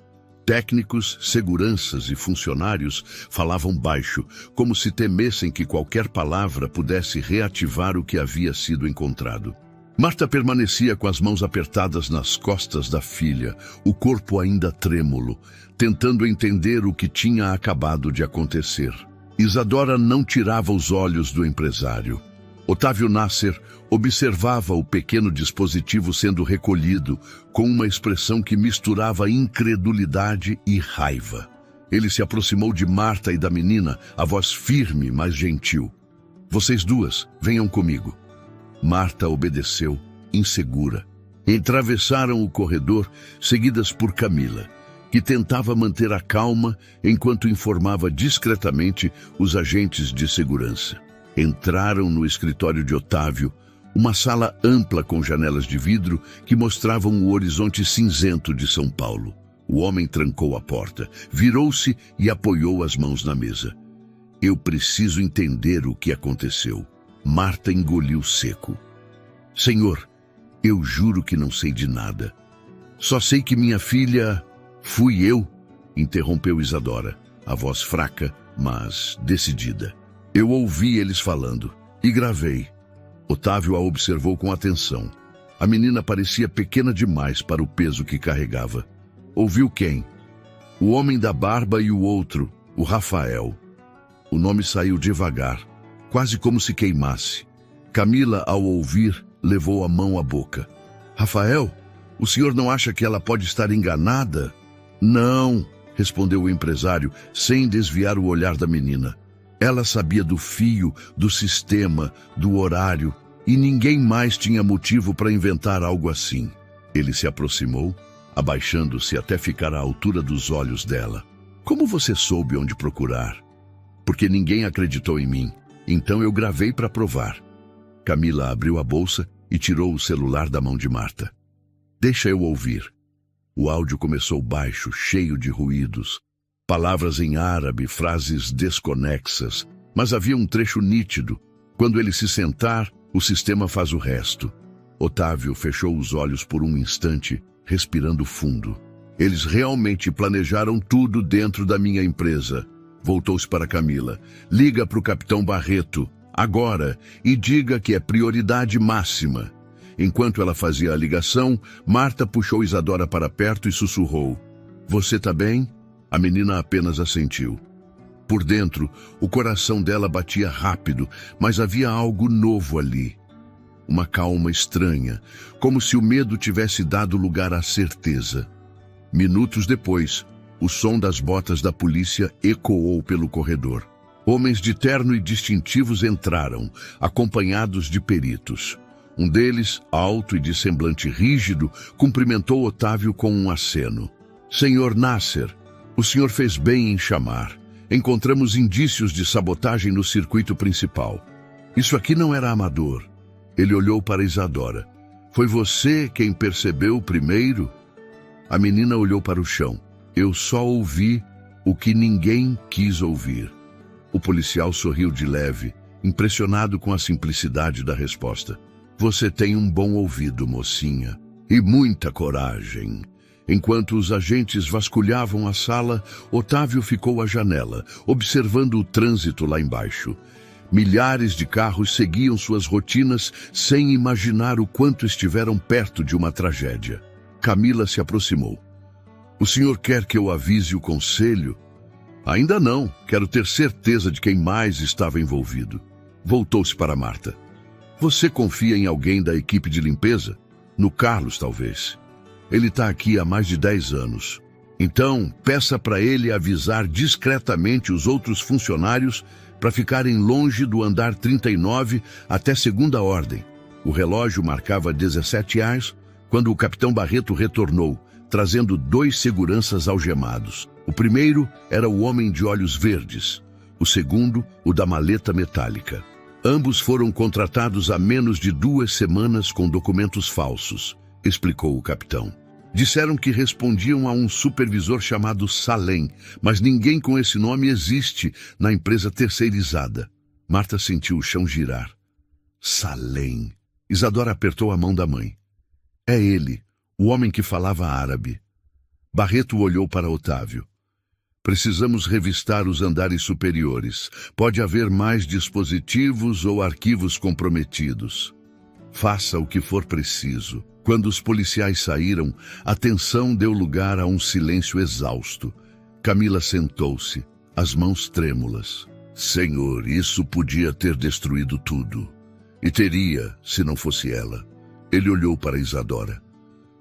Técnicos, seguranças e funcionários falavam baixo, como se temessem que qualquer palavra pudesse reativar o que havia sido encontrado. Marta permanecia com as mãos apertadas nas costas da filha, o corpo ainda trêmulo, tentando entender o que tinha acabado de acontecer. Isadora não tirava os olhos do empresário. Otávio Nasser observava o pequeno dispositivo sendo recolhido com uma expressão que misturava incredulidade e raiva. Ele se aproximou de Marta e da menina, a voz firme, mas gentil. Vocês duas, venham comigo. Marta obedeceu, insegura. Atravessaram o corredor, seguidas por Camila. que tentava manter a calma enquanto informava discretamente os agentes de segurança. Entraram no escritório de Otávio, uma sala ampla com janelas de vidro que mostravam o horizonte cinzento de São Paulo. O homem trancou a porta, virou-se e apoiou as mãos na mesa. Eu preciso entender o que aconteceu. Marta engoliu seco. Senhor, eu juro que não sei de nada. Só sei que minha filha... Fui eu, interrompeu Isadora, a voz fraca, mas decidida. Eu ouvi eles falando e gravei. Otávio a observou com atenção. A menina parecia pequena demais para o peso que carregava. Ouviu quem? O homem da barba e o outro, o Rafael. O nome saiu devagar, quase como se queimasse. Camila, ao ouvir, levou a mão à boca. Rafael, o senhor não acha que ela pode estar enganada? Não, respondeu o empresário, sem desviar o olhar da menina. Ela sabia do fio, do sistema, do horário, e ninguém mais tinha motivo para inventar algo assim. Ele se aproximou, abaixando-se até ficar à altura dos olhos dela. Como você soube onde procurar? Porque ninguém acreditou em mim, então eu gravei para provar. Camila abriu a bolsa e tirou o celular da mão de Marta. Deixa eu ouvir. O áudio começou baixo, cheio de ruídos. Palavras em árabe, frases desconexas. Mas havia um trecho nítido. Quando ele se sentar, o sistema faz o resto. Otávio fechou os olhos por um instante, respirando fundo. Eles realmente planejaram tudo dentro da minha empresa. Voltou-se para Camila. Liga para o capitão Barreto, agora, e diga que é prioridade máxima. Enquanto ela fazia a ligação, Marta puxou Isadora para perto e sussurrou. Você tá bem? A menina apenas assentiu. Por dentro, o coração dela batia rápido, mas havia algo novo ali. Uma calma estranha, como se o medo tivesse dado lugar à certeza. Minutos depois, o som das botas da polícia ecoou pelo corredor. Homens de terno e distintivos entraram, acompanhados de peritos. Um deles, alto e de semblante rígido, cumprimentou Otávio com um aceno. Senhor Nasser, o senhor fez bem em chamar. Encontramos indícios de sabotagem no circuito principal. Isso aqui não era amador. Ele olhou para Isadora. Foi você quem percebeu primeiro? A menina olhou para o chão. Eu só ouvi o que ninguém quis ouvir. O policial sorriu de leve, impressionado com a simplicidade da resposta. Você tem um bom ouvido, mocinha, e muita coragem. Enquanto os agentes vasculhavam a sala, Otávio ficou à janela, observando o trânsito lá embaixo. Milhares de carros seguiam suas rotinas sem imaginar o quanto estiveram perto de uma tragédia. Camila se aproximou. O senhor quer que eu avise o conselho? Ainda não, quero ter certeza de quem mais estava envolvido. Voltou-se para Marta. Você confia em alguém da equipe de limpeza? No Carlos, talvez. Ele está aqui há mais de 10 anos. Então, peça para ele avisar discretamente os outros funcionários para ficarem longe do andar 39 até segunda ordem. O relógio marcava 17h quando o capitão Barreto retornou, trazendo 2 seguranças algemados. O primeiro era o homem de olhos verdes. O segundo, o da maleta metálica. Ambos foram contratados há menos de 2 semanas com documentos falsos, explicou o capitão. Disseram que respondiam a um supervisor chamado Salem, mas ninguém com esse nome existe na empresa terceirizada. Marta sentiu o chão girar. Salem. Isadora apertou a mão da mãe. É ele, o homem que falava árabe. Barreto olhou para Otávio. Precisamos revistar os andares superiores. Pode haver mais dispositivos ou arquivos comprometidos. Faça o que for preciso. Quando os policiais saíram, a tensão deu lugar a um silêncio exausto. Camila sentou-se, as mãos trêmulas. Senhor, isso podia ter destruído tudo. E teria, se não fosse ela. Ele olhou para Isadora.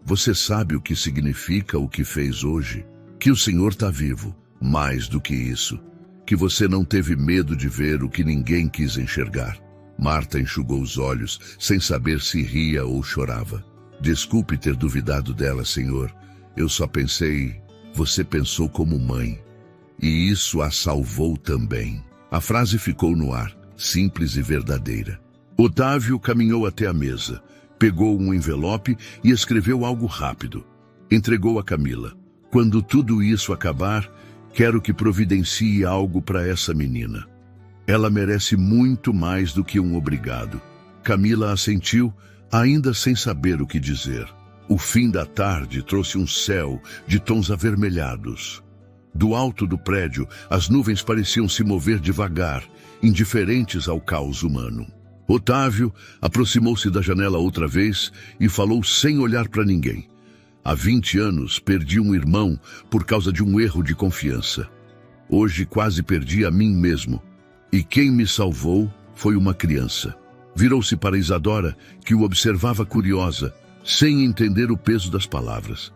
Você sabe o que significa o que fez hoje? Que o senhor está vivo. Mais do que isso, que você não teve medo de ver o que ninguém quis enxergar. Marta enxugou os olhos, sem saber se ria ou chorava. Desculpe ter duvidado dela, senhor. Eu só pensei... Você pensou como mãe. E isso a salvou também. A frase ficou no ar, simples e verdadeira. Otávio caminhou até a mesa, pegou um envelope e escreveu algo rápido. Entregou a Camila. Quando tudo isso acabar, quero que providencie algo para essa menina. Ela merece muito mais do que um obrigado. Camila assentiu, ainda sem saber o que dizer. O fim da tarde trouxe um céu de tons avermelhados. Do alto do prédio, as nuvens pareciam se mover devagar, indiferentes ao caos humano. Otávio aproximou-se da janela outra vez e falou sem olhar para ninguém. Há 20 anos perdi um irmão por causa de um erro de confiança. Hoje quase perdi a mim mesmo. E quem me salvou foi uma criança. Virou-se para Isadora, que o observava curiosa, sem entender o peso das palavras.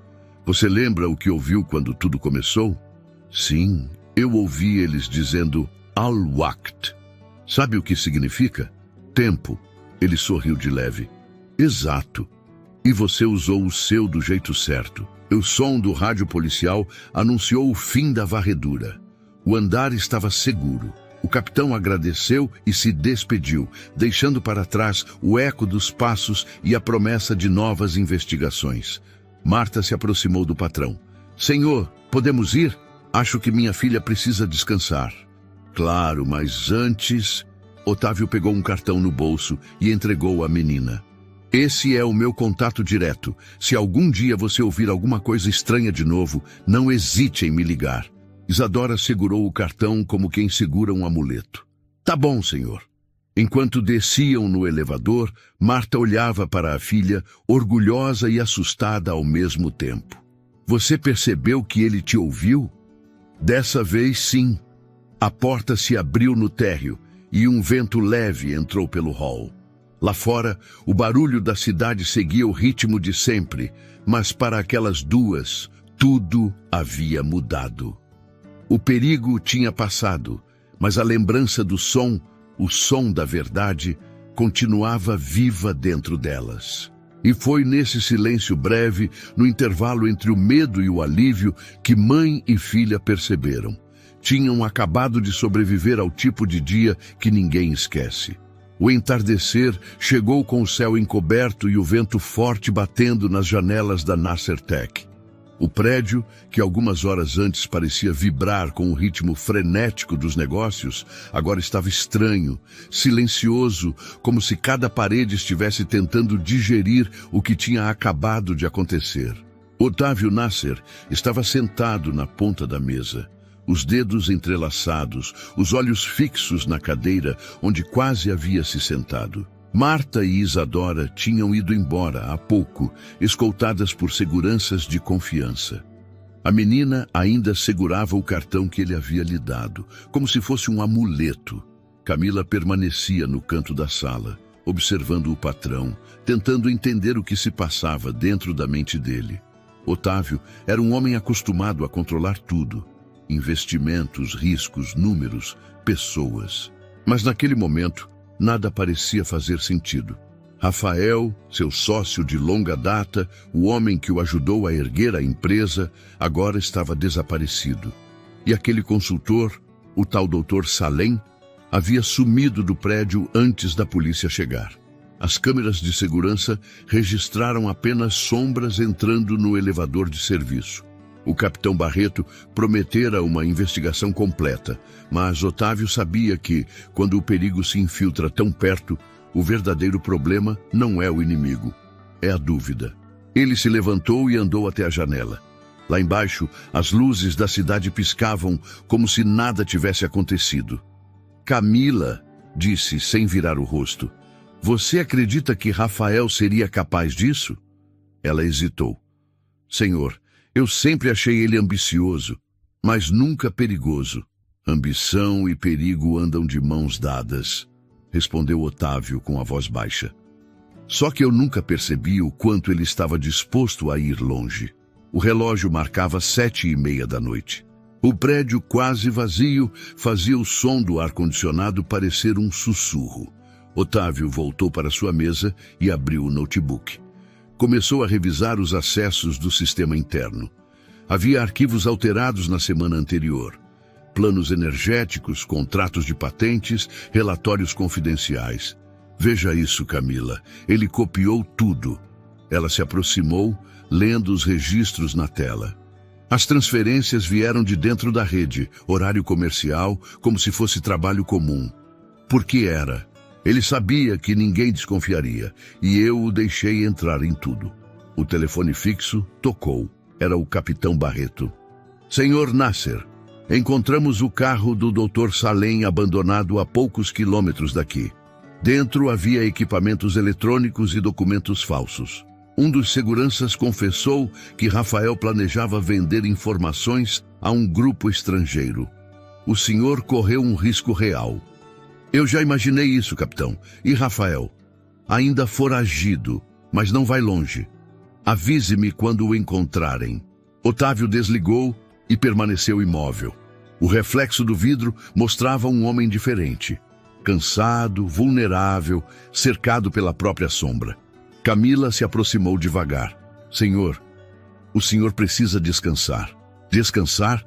Você lembra o que ouviu quando tudo começou? Sim, eu ouvi eles dizendo Al-Waqt. Sabe o que significa? Tempo. Ele sorriu de leve. Exato. E você usou o seu do jeito certo. O som do rádio policial anunciou o fim da varredura. O andar estava seguro. O capitão agradeceu e se despediu, deixando para trás o eco dos passos e a promessa de novas investigações. Marta se aproximou do patrão. Senhor, podemos ir? Acho que minha filha precisa descansar. Claro, mas antes... Otávio pegou um cartão no bolso e entregou à menina. Esse é o meu contato direto. Se algum dia você ouvir alguma coisa estranha de novo, não hesite em me ligar. Isadora segurou o cartão como quem segura um amuleto. Tá bom, senhor. Enquanto desciam no elevador, Marta olhava para a filha, orgulhosa e assustada ao mesmo tempo. Você percebeu que ele te ouviu? Dessa vez, sim. A porta se abriu no térreo e um vento leve entrou pelo hall. Lá fora, o barulho da cidade seguia o ritmo de sempre, mas para aquelas duas, tudo havia mudado. O perigo tinha passado, mas a lembrança do som, o som da verdade, continuava viva dentro delas. E foi nesse silêncio breve, no intervalo entre o medo e o alívio, que mãe e filha perceberam. Tinham acabado de sobreviver ao tipo de dia que ninguém esquece. O entardecer chegou com o céu encoberto e o vento forte batendo nas janelas da Nassertec. O prédio, que algumas horas antes parecia vibrar com o ritmo frenético dos negócios, agora estava estranho, silencioso, como se cada parede estivesse tentando digerir o que tinha acabado de acontecer. Otávio Nasser estava sentado na ponta da mesa, os dedos entrelaçados, os olhos fixos na cadeira onde quase havia se sentado. Marta e Isadora tinham ido embora há pouco, escoltadas por seguranças de confiança. A menina ainda segurava o cartão que ele havia lhe dado, como se fosse um amuleto. Camila permanecia no canto da sala, observando o patrão, tentando entender o que se passava dentro da mente dele. Otávio era um homem acostumado a controlar tudo: investimentos, riscos, números, pessoas. Mas naquele momento, nada parecia fazer sentido. Rafael, seu sócio de longa data, o homem que o ajudou a erguer a empresa, agora estava desaparecido. E aquele consultor, o tal Dr. Salem, havia sumido do prédio antes da polícia chegar. As câmeras de segurança registraram apenas sombras entrando no elevador de serviço. O capitão Barreto prometera uma investigação completa, mas Otávio sabia que, quando o perigo se infiltra tão perto, o verdadeiro problema não é o inimigo, é a dúvida. Ele se levantou e andou até a janela. Lá embaixo, as luzes da cidade piscavam como se nada tivesse acontecido. Camila, disse sem virar o rosto, você acredita que Rafael seria capaz disso? Ela hesitou. Senhor, eu sempre achei ele ambicioso, mas nunca perigoso. Ambição e perigo andam de mãos dadas, respondeu Otávio com a voz baixa. Só que eu nunca percebi o quanto ele estava disposto a ir longe. O relógio marcava 7:30 da noite. O prédio quase vazio fazia o som do ar-condicionado parecer um sussurro. Otávio voltou para sua mesa e abriu o notebook. Começou a revisar os acessos do sistema interno. Havia arquivos alterados na semana anterior. Planos energéticos, contratos de patentes, relatórios confidenciais. Veja isso, Camila. Ele copiou tudo. Ela se aproximou, lendo os registros na tela. As transferências vieram de dentro da rede, horário comercial, como se fosse trabalho comum. Por que era? Ele sabia que ninguém desconfiaria, e eu o deixei entrar em tudo. O telefone fixo tocou. Era o capitão Barreto. Senhor Nasser, encontramos o carro do Dr. Salem abandonado a poucos quilômetros daqui. Dentro havia equipamentos eletrônicos e documentos falsos. Um dos seguranças confessou que Rafael planejava vender informações a um grupo estrangeiro. O senhor correu um risco real. Eu já imaginei isso, capitão. E Rafael? Ainda foragido, mas não vai longe. Avise-me quando o encontrarem. Otávio desligou e permaneceu imóvel. O reflexo do vidro mostrava um homem diferente. Cansado, vulnerável, cercado pela própria sombra. Camila se aproximou devagar. Senhor, o senhor precisa descansar. Descansar?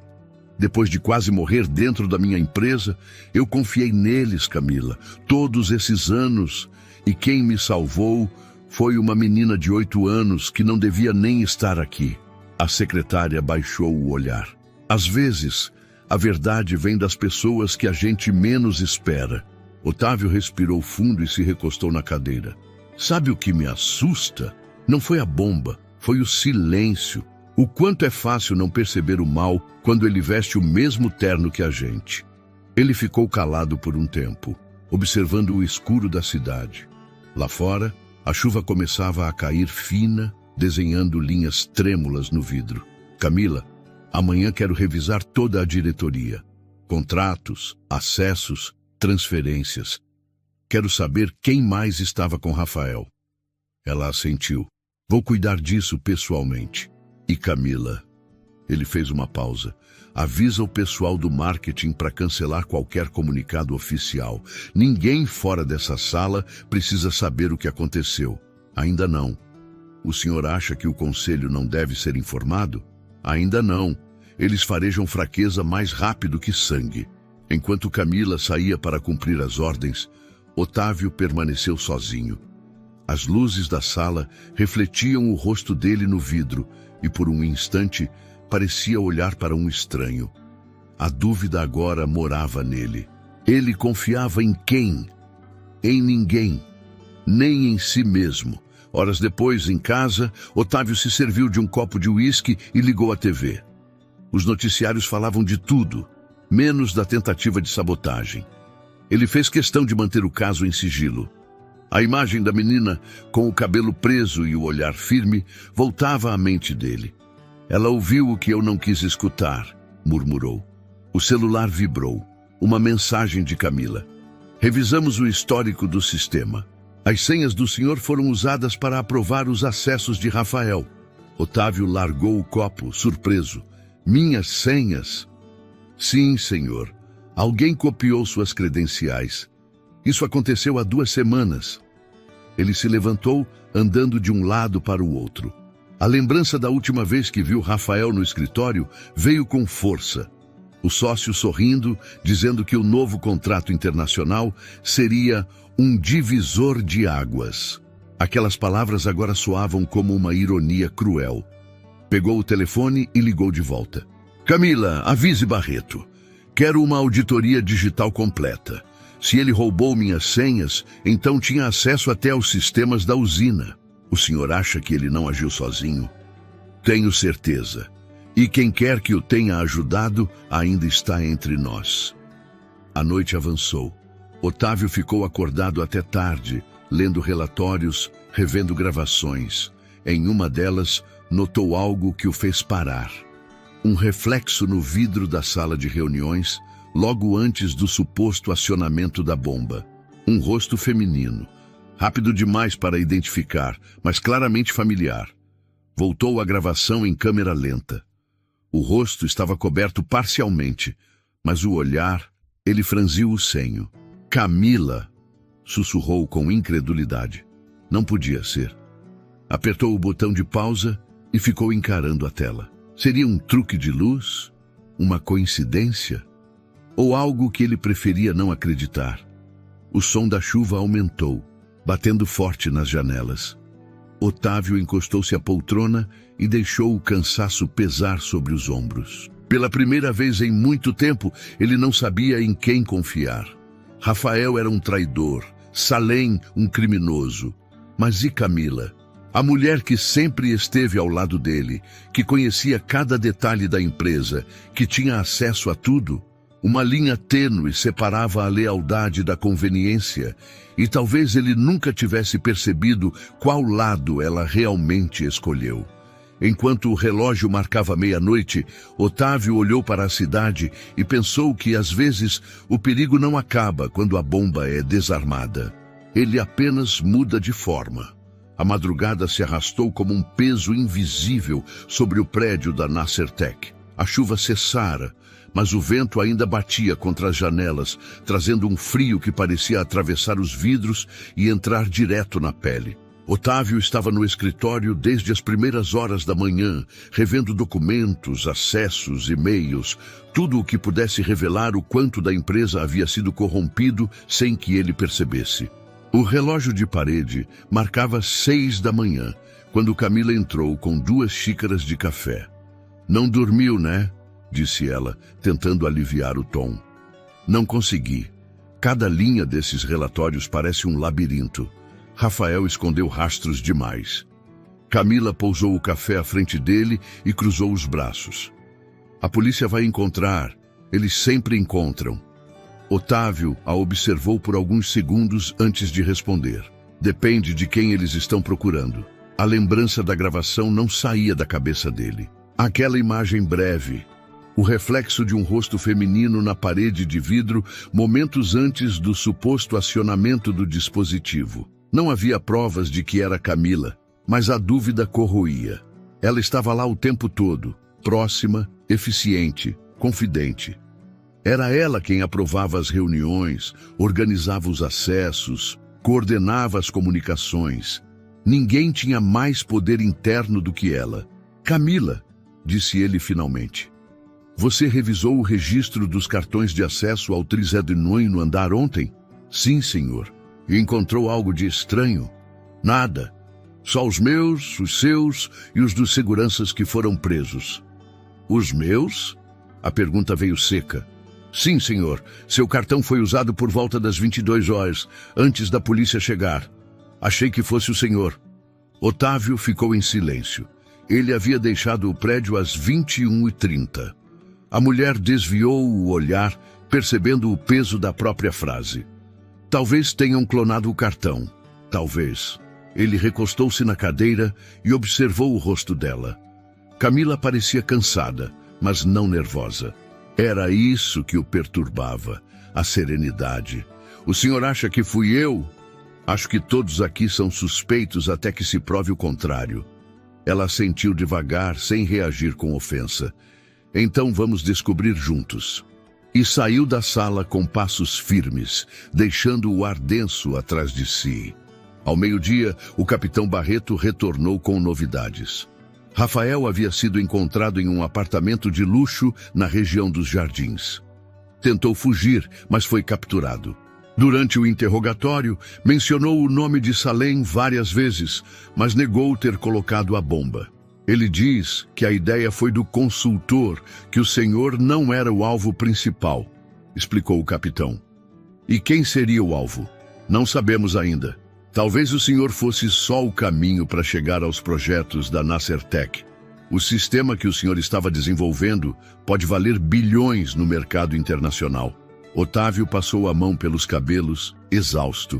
Depois de quase morrer dentro da minha empresa, eu confiei neles, Camila, todos esses anos. E quem me salvou foi uma menina de 8 anos que não devia nem estar aqui. A secretária baixou o olhar. Às vezes, a verdade vem das pessoas que a gente menos espera. Otávio respirou fundo e se recostou na cadeira. Sabe o que me assusta? Não foi a bomba, foi o silêncio. O quanto é fácil não perceber o mal quando ele veste o mesmo terno que a gente. Ele ficou calado por um tempo, observando o escuro da cidade. Lá fora, a chuva começava a cair fina, desenhando linhas trêmulas no vidro. Camila, amanhã quero revisar toda a diretoria. Contratos, acessos, transferências. Quero saber quem mais estava com Rafael. Ela assentiu. Vou cuidar disso pessoalmente. E Camila? Ele fez uma pausa. Avisa o pessoal do marketing para cancelar qualquer comunicado oficial. Ninguém fora dessa sala precisa saber o que aconteceu. Ainda não. O senhor acha que o conselho não deve ser informado? Ainda não. Eles farejam fraqueza mais rápido que sangue. Enquanto Camila saía para cumprir as ordens, Otávio permaneceu sozinho. As luzes da sala refletiam o rosto dele no vidro e, por um instante, parecia olhar para um estranho. A dúvida agora morava nele. Ele confiava em quem? Em ninguém. Nem em si mesmo. Horas depois, em casa, Otávio se serviu de um copo de uísque e ligou a TV. Os noticiários falavam de tudo, menos da tentativa de sabotagem. Ele fez questão de manter o caso em sigilo. A imagem da menina, com o cabelo preso e o olhar firme, voltava à mente dele. Ela ouviu o que eu não quis escutar, murmurou. O celular vibrou. Uma mensagem de Camila. Revisamos o histórico do sistema. As senhas do senhor foram usadas para aprovar os acessos de Rafael. Otávio largou o copo, surpreso. Minhas senhas? Sim, senhor. Alguém copiou suas credenciais. Isso aconteceu há 2 semanas. Ele se levantou, andando de um lado para o outro. A lembrança da última vez que viu Rafael no escritório veio com força. O sócio sorrindo, dizendo que o novo contrato internacional seria um divisor de águas. Aquelas palavras agora soavam como uma ironia cruel. Pegou o telefone e ligou de volta. Camila, avise Barreto. Quero uma auditoria digital completa. Se ele roubou minhas senhas, então tinha acesso até aos sistemas da usina. O senhor acha que ele não agiu sozinho? Tenho certeza. E quem quer que o tenha ajudado ainda está entre nós. A noite avançou. Otávio ficou acordado até tarde, lendo relatórios, revendo gravações. Em uma delas, notou algo que o fez parar. Um reflexo no vidro da sala de reuniões, logo antes do suposto acionamento da bomba. Um rosto feminino, rápido demais para identificar, mas claramente familiar. Voltou a gravação em câmera lenta. O rosto estava coberto parcialmente, mas o olhar, ele franziu o senho. Camila, sussurrou com incredulidade. Não podia ser. Apertou o botão de pausa e ficou encarando a tela. Seria um truque de luz? Uma coincidência? Ou algo que ele preferia não acreditar? O som da chuva aumentou, batendo forte nas janelas. Otávio encostou-se à poltrona e deixou o cansaço pesar sobre os ombros. Pela primeira vez em muito tempo, ele não sabia em quem confiar. Rafael era um traidor, Salem um criminoso. Mas e Camila? A mulher que sempre esteve ao lado dele, que conhecia cada detalhe da empresa, que tinha acesso a tudo. Uma linha tênue separava a lealdade da conveniência, e talvez ele nunca tivesse percebido qual lado ela realmente escolheu. Enquanto o relógio marcava meia-noite, Otávio olhou para a cidade e pensou que, às vezes, o perigo não acaba quando a bomba é desarmada. Ele apenas muda de forma. A madrugada se arrastou como um peso invisível sobre o prédio da Nassertec. A chuva cessara, mas o vento ainda batia contra as janelas, trazendo um frio que parecia atravessar os vidros e entrar direto na pele. Otávio estava no escritório desde as primeiras horas da manhã, revendo documentos, acessos, e-mails, tudo o que pudesse revelar o quanto da empresa havia sido corrompido sem que ele percebesse. O relógio de parede marcava 6 da manhã, quando Camila entrou com 2 xícaras de café. "Não dormiu, né?" disse ela, tentando aliviar o tom. "Não consegui. Cada linha desses relatórios parece um labirinto. Rafael escondeu rastros demais." Camila pousou o café à frente dele e cruzou os braços. "A polícia vai encontrar. Eles sempre encontram." Otávio a observou por alguns segundos antes de responder. Depende de quem eles estão procurando. A lembrança da gravação não saía da cabeça dele. Aquela imagem breve, o reflexo de um rosto feminino na parede de vidro momentos antes do suposto acionamento do dispositivo. Não havia provas de que era Camila, mas a dúvida corroía. Ela estava lá o tempo todo, próxima, eficiente, confidente. Era ela quem aprovava as reuniões, organizava os acessos, coordenava as comunicações. Ninguém tinha mais poder interno do que ela. "Camila", disse ele finalmente, "você revisou o registro dos cartões de acesso ao Trizednoin no andar ontem?" "Sim, senhor." "E encontrou algo de estranho?" "Nada. Só os meus, os seus e os dos seguranças que foram presos." "Os meus?" A pergunta veio seca. "Sim, senhor. Seu cartão foi usado por volta das 22 horas, antes da polícia chegar. Achei que fosse o senhor." Otávio ficou em silêncio. Ele havia deixado o prédio às 21h30. A mulher desviou o olhar, percebendo o peso da própria frase. Talvez tenham clonado o cartão. Talvez. Ele recostou-se na cadeira e observou o rosto dela. Camila parecia cansada, mas não nervosa. Era isso que o perturbava, a serenidade. "O senhor acha que fui eu?" "Acho que todos aqui são suspeitos até que se prove o contrário." Ela assentiu devagar, sem reagir com ofensa. "Então vamos descobrir juntos." E saiu da sala com passos firmes, deixando o ar denso atrás de si. Ao meio-dia, o capitão Barreto retornou com novidades. Rafael havia sido encontrado em um apartamento de luxo na região dos Jardins. Tentou fugir, mas foi capturado. Durante o interrogatório, mencionou o nome de Salem várias vezes, mas negou ter colocado a bomba. Ele diz que a ideia foi do consultor, que o senhor não era o alvo principal, explicou o capitão. "E quem seria o alvo? Não sabemos ainda. Talvez o senhor fosse só o caminho para chegar aos projetos da Nassertec. O sistema que o senhor estava desenvolvendo pode valer bilhões no mercado internacional." Otávio passou a mão pelos cabelos, exausto.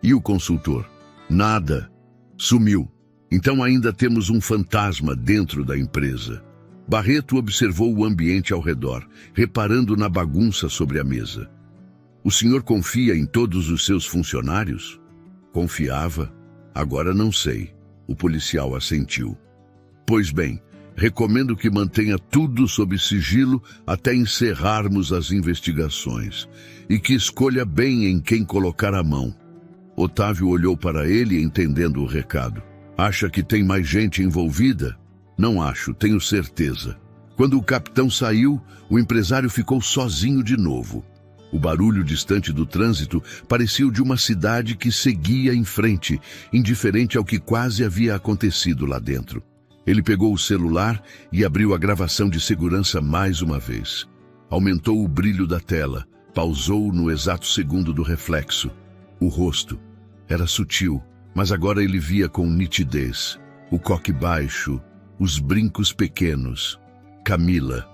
"E o consultor?" "Nada. Sumiu. Então ainda temos um fantasma dentro da empresa." Barreto observou o ambiente ao redor, reparando na bagunça sobre a mesa. "O senhor confia em todos os seus funcionários?" "Confiava. Agora não sei." O policial assentiu. "Pois bem, recomendo que mantenha tudo sob sigilo até encerrarmos as investigações, e que escolha bem em quem colocar a mão." Otávio olhou para ele, entendendo o recado. "Acha que tem mais gente envolvida?" Não acho, tenho certeza. Quando o capitão saiu, o empresário ficou sozinho de novo. O barulho distante do trânsito parecia o de uma cidade que seguia em frente, indiferente ao que quase havia acontecido lá dentro. Ele pegou o celular e abriu a gravação de segurança mais uma vez. Aumentou o brilho da tela, pausou no exato segundo do reflexo. O rosto era sutil, mas agora ele via com nitidez. O coque baixo, os brincos pequenos. Camila.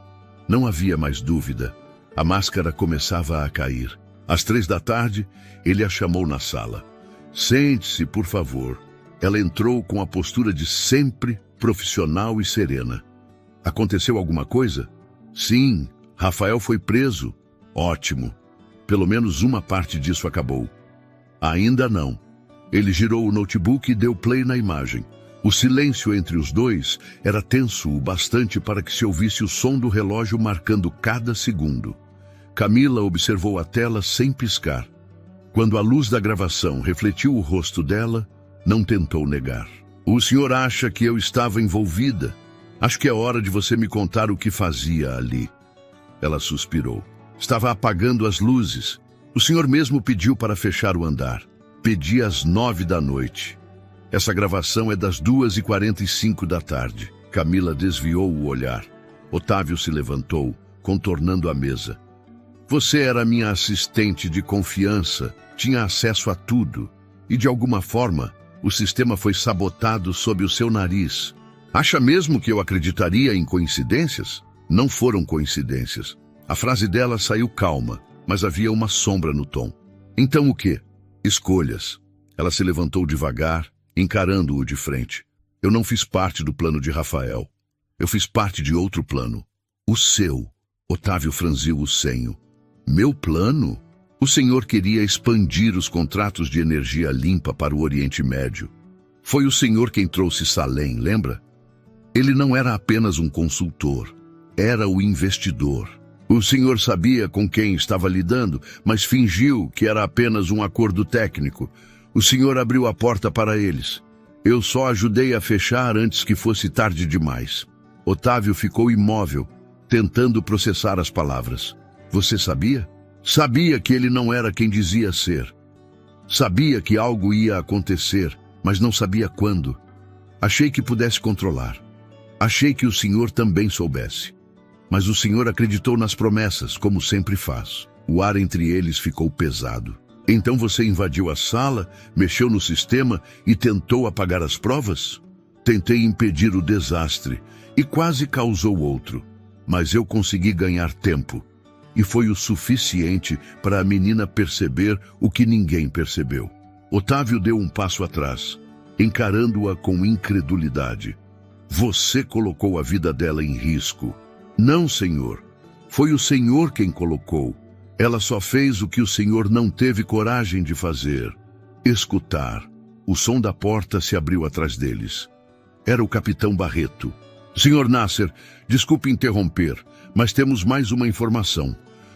Não havia mais dúvida. A máscara começava a cair. Às 3 da tarde, ele a chamou na sala. Sente-se, por favor. Ela entrou com a postura de sempre, profissional e serena. Aconteceu alguma coisa? Sim, Rafael foi preso. Ótimo. Pelo menos uma parte disso acabou. Ainda não. Ele girou o notebook e deu play na imagem. O silêncio entre os dois era tenso o bastante para que se ouvisse o som do relógio marcando cada segundo. Camila observou a tela sem piscar. Quando a luz da gravação refletiu o rosto dela, não tentou negar. O senhor acha que eu estava envolvida? Acho que é hora de você me contar o que fazia ali. Ela suspirou. Estava apagando as luzes. O senhor mesmo pediu para fechar o andar. Pedi às 9 da noite. Essa gravação é das 2h45 da tarde. Camila desviou o olhar. Otávio se levantou, contornando a mesa. Você era minha assistente de confiança, tinha acesso a tudo. E de alguma forma, o sistema foi sabotado sob o seu nariz. Acha mesmo que eu acreditaria em coincidências? Não foram coincidências. A frase dela saiu calma, mas havia uma sombra no tom. Então o quê? Escolhas. Ela se levantou devagar, encarando-o de frente. Eu não fiz parte do plano de Rafael. Eu fiz parte de outro plano. O seu. Otávio franziu o senho. Meu plano? O senhor queria expandir os contratos de energia limpa para o Oriente Médio. Foi o senhor quem trouxe Salem, lembra? Ele não era apenas um consultor. Era o investidor. O senhor sabia com quem estava lidando, mas fingiu que era apenas um acordo técnico. O senhor abriu a porta para eles. Eu só ajudei a fechar antes que fosse tarde demais. Otávio ficou imóvel, tentando processar as palavras. Você sabia? Sabia que ele não era quem dizia ser. Sabia que algo ia acontecer, mas não sabia quando. Achei que pudesse controlar. Achei que o senhor também soubesse. Mas o senhor acreditou nas promessas, como sempre faz. O ar entre eles ficou pesado. Então você invadiu a sala, mexeu no sistema e tentou apagar as provas? Tentei impedir o desastre e quase causou outro. Mas eu consegui ganhar tempo. E foi o suficiente para a menina perceber o que ninguém percebeu. Otávio deu um passo atrás, encarando-a com incredulidade. Você colocou a vida dela em risco. Não, senhor. Foi o senhor quem colocou. Ela só fez o que o senhor não teve coragem de fazer. Escutar. O som da porta se abriu atrás deles. Era o capitão Barreto. Senhor Nasser, desculpe interromper, mas temos mais uma informação.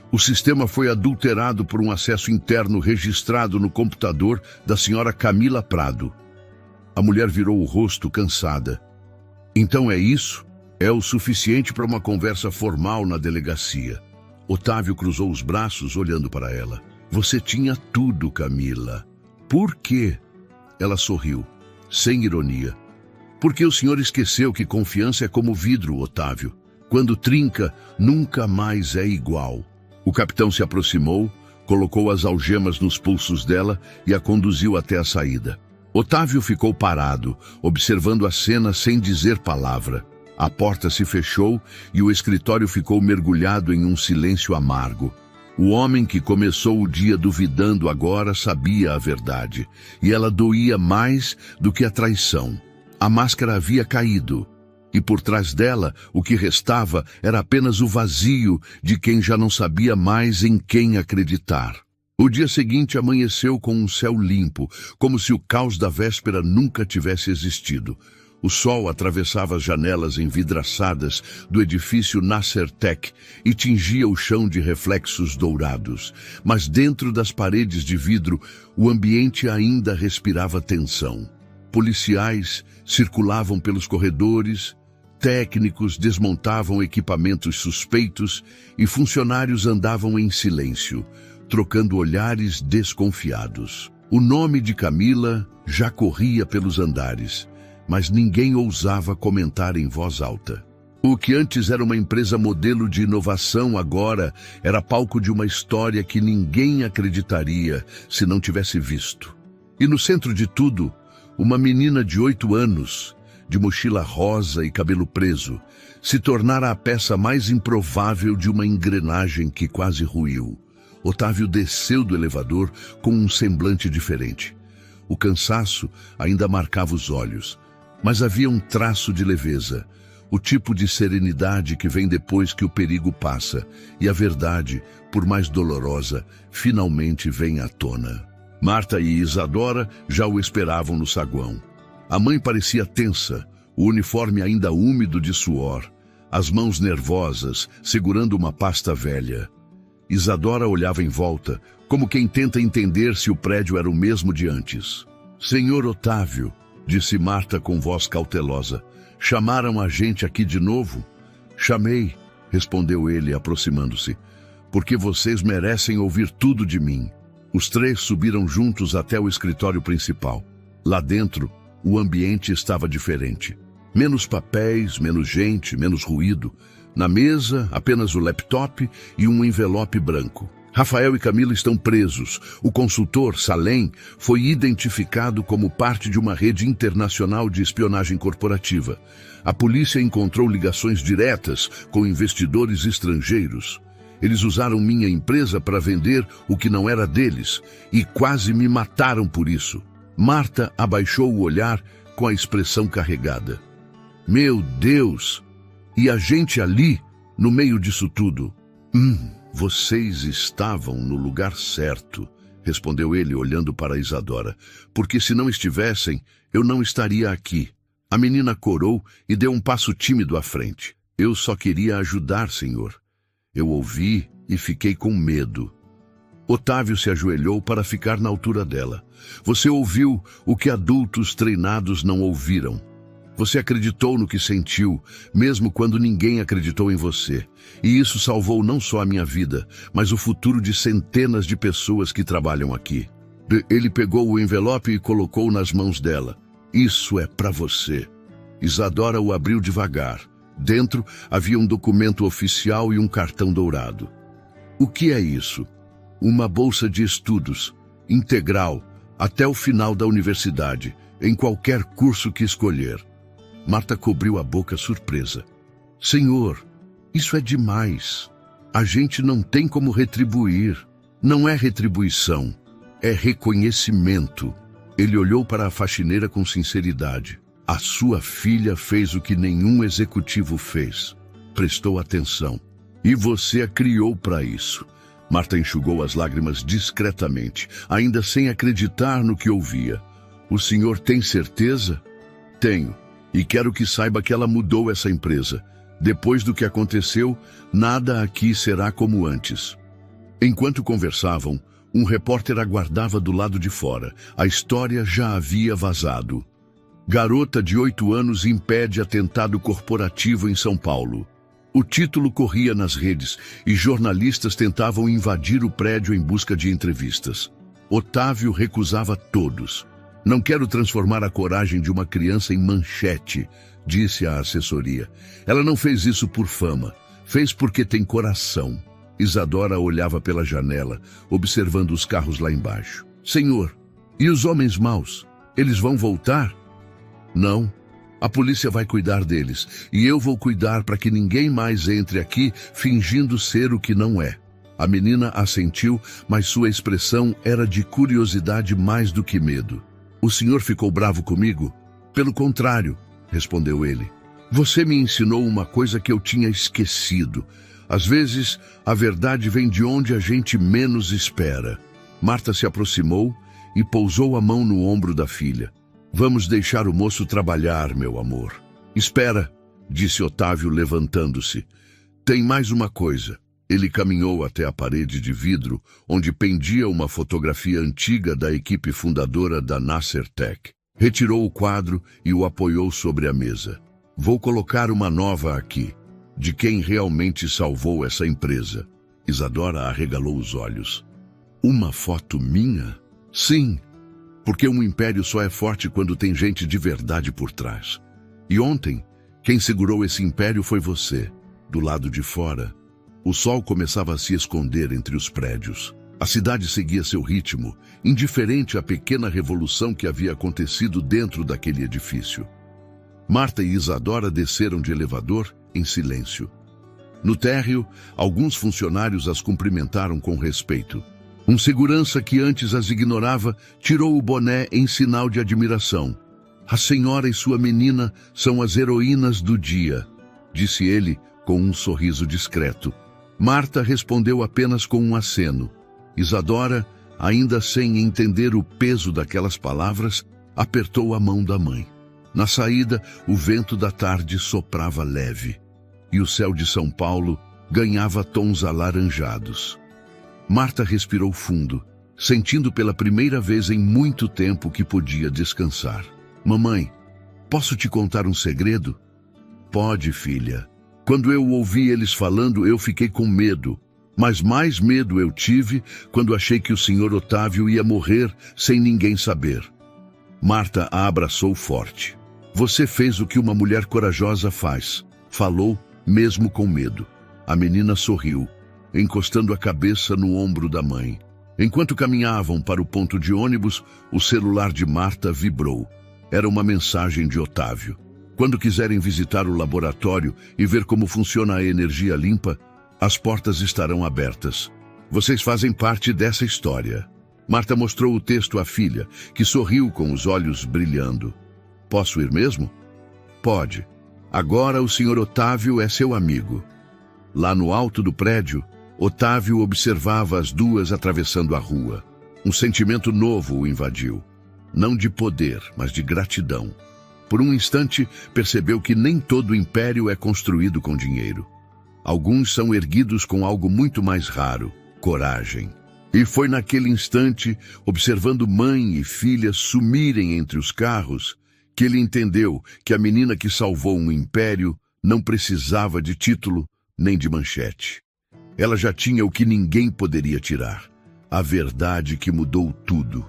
O sistema foi adulterado por um acesso interno registrado no computador da senhora Camila Prado. A mulher virou o rosto cansada. Então é isso? É o suficiente para uma conversa formal na delegacia. Otávio cruzou os braços, olhando para ela. Você tinha tudo, Camila. Por quê? Ela sorriu, sem ironia. Porque o senhor esqueceu que confiança é como vidro, Otávio. Quando trinca, nunca mais é igual. O capitão se aproximou, colocou as algemas nos pulsos dela e a conduziu até a saída. Otávio ficou parado, observando a cena sem dizer palavra. A porta se fechou e o escritório ficou mergulhado em um silêncio amargo. O homem que começou o dia duvidando agora sabia a verdade, e ela doía mais do que a traição. A máscara havia caído, e por trás dela o que restava era apenas o vazio de quem já não sabia mais em quem acreditar. O dia seguinte amanheceu com um céu limpo, como se o caos da véspera nunca tivesse existido. O sol atravessava as janelas envidraçadas do edifício Nasser Tech e tingia o chão de reflexos dourados. Mas dentro das paredes de vidro, o ambiente ainda respirava tensão. Policiais circulavam pelos corredores, Técnicos desmontavam equipamentos suspeitos e funcionários andavam em silêncio, trocando olhares desconfiados. O nome de Camila já corria pelos andares, mas ninguém ousava comentar em voz alta. O que antes era uma empresa modelo de inovação agora era palco de uma história que ninguém acreditaria se não tivesse visto. E no centro de tudo, uma menina de 8 anos, de mochila rosa e cabelo preso, se tornara a peça mais improvável de uma engrenagem que quase ruiu. Otávio desceu do elevador com um semblante diferente. O cansaço ainda marcava os olhos, mas havia um traço de leveza, o tipo de serenidade que vem depois que o perigo passa, e a verdade, por mais dolorosa, finalmente vem à tona. Marta e Isadora já o esperavam no saguão. A mãe parecia tensa, o uniforme ainda úmido de suor, as mãos nervosas, segurando uma pasta velha. Isadora olhava em volta, como quem tenta entender se o prédio era o mesmo de antes. "Senhor Otávio", disse Marta com voz cautelosa, "chamaram a gente aqui de novo?" "Chamei", respondeu ele, aproximando-se, "porque vocês merecem ouvir tudo de mim." Os 3 subiram juntos até o escritório principal. Lá dentro, o ambiente estava diferente. Menos papéis, menos gente, menos ruído. Na mesa, apenas o laptop e um envelope branco. Rafael e Camila estão presos. O consultor, Salem, foi identificado como parte de uma rede internacional de espionagem corporativa. A polícia encontrou ligações diretas com investidores estrangeiros. Eles usaram minha empresa para vender o que não era deles e quase me mataram por isso. Marta abaixou o olhar com a expressão carregada. "Meu Deus! E a gente ali, no meio disso tudo?" Vocês estavam no lugar certo", respondeu ele olhando para Isadora, "porque se não estivessem, eu não estaria aqui." A menina corou e deu um passo tímido à frente. "Eu só queria ajudar, senhor. Eu ouvi e fiquei com medo." Otávio se ajoelhou para ficar na altura dela. "Você ouviu o que adultos treinados não ouviram. Você acreditou no que sentiu, mesmo quando ninguém acreditou em você. E isso salvou não só a minha vida, mas o futuro de centenas de pessoas que trabalham aqui." Ele pegou o envelope e colocou nas mãos dela. "Isso é para você." Isadora o abriu devagar. Dentro havia um documento oficial e um cartão dourado. "O que é isso?" "Uma bolsa de estudos, integral, até o final da universidade, em qualquer curso que escolher." Marta cobriu a boca surpresa. "Senhor, isso é demais. A gente não tem como retribuir." "Não é retribuição, é reconhecimento." Ele olhou para a faxineira com sinceridade. "A sua filha fez o que nenhum executivo fez. Prestou atenção. E você a criou para isso." Marta enxugou as lágrimas discretamente, ainda sem acreditar no que ouvia. "O senhor tem certeza?" "Tenho. E quero que saiba que ela mudou essa empresa. Depois do que aconteceu, nada aqui será como antes." Enquanto conversavam, um repórter aguardava do lado de fora. A história já havia vazado. "Garota de 8 anos impede atentado corporativo em São Paulo." O título corria nas redes e jornalistas tentavam invadir o prédio em busca de entrevistas. Otávio recusava todos. "Não quero transformar a coragem de uma criança em manchete", disse a assessoria. "Ela não fez isso por fama, fez porque tem coração." Isadora olhava pela janela, observando os carros lá embaixo. "Senhor, e os homens maus? Eles vão voltar?" "Não. A polícia vai cuidar deles, e eu vou cuidar para que ninguém mais entre aqui fingindo ser o que não é." A menina assentiu, mas sua expressão era de curiosidade mais do que medo. "O senhor ficou bravo comigo?" "Pelo contrário", respondeu ele. "Você me ensinou uma coisa que eu tinha esquecido. Às vezes, a verdade vem de onde a gente menos espera." Marta se aproximou e pousou a mão no ombro da filha. "Vamos deixar o moço trabalhar, meu amor." "Espera", disse Otávio, levantando-se. "Tem mais uma coisa." Ele caminhou até a parede de vidro, onde pendia uma fotografia antiga da equipe fundadora da Nasser Tech. Retirou o quadro e o apoiou sobre a mesa. Vou colocar uma nova aqui, de quem realmente salvou essa empresa. Isadora arregalou os olhos. Uma foto minha? Sim, porque um império só é forte quando tem gente de verdade por trás. E ontem, quem segurou esse império foi você, do lado de fora. O sol começava a se esconder entre os prédios. A cidade seguia seu ritmo, indiferente à pequena revolução que havia acontecido dentro daquele edifício. Marta e Isadora desceram de elevador em silêncio. No térreo, alguns funcionários as cumprimentaram com respeito. Um segurança que antes as ignorava tirou o boné em sinal de admiração. A senhora e sua menina são as heroínas do dia, disse ele com um sorriso discreto. Marta respondeu apenas com um aceno. Isadora, ainda sem entender o peso daquelas palavras, apertou a mão da mãe. Na saída, o vento da tarde soprava leve, e o céu de São Paulo ganhava tons alaranjados. Marta respirou fundo, sentindo pela primeira vez em muito tempo que podia descansar. Mamãe, posso te contar um segredo? Pode, filha. Quando eu ouvi eles falando, eu fiquei com medo. Mas mais medo eu tive quando achei que o Sr. Otávio ia morrer sem ninguém saber. Marta a abraçou forte. Você fez o que uma mulher corajosa faz. Falou, mesmo com medo. A menina sorriu, encostando a cabeça no ombro da mãe. Enquanto caminhavam para o ponto de ônibus, o celular de Marta vibrou. Era uma mensagem de Otávio. Quando quiserem visitar o laboratório e ver como funciona a energia limpa, as portas estarão abertas. Vocês fazem parte dessa história. Marta mostrou o texto à filha, que sorriu com os olhos brilhando. Posso ir mesmo? Pode. Agora o Sr. Otávio é seu amigo. Lá no alto do prédio, Otávio observava as duas atravessando a rua. Um sentimento novo o invadiu. Não de poder, mas de gratidão. Por um instante, percebeu que nem todo império é construído com dinheiro. Alguns são erguidos com algo muito mais raro, coragem. E foi naquele instante, observando mãe e filha sumirem entre os carros, que ele entendeu que a menina que salvou um império não precisava de título nem de manchete. Ela já tinha o que ninguém poderia tirar, a verdade que mudou tudo.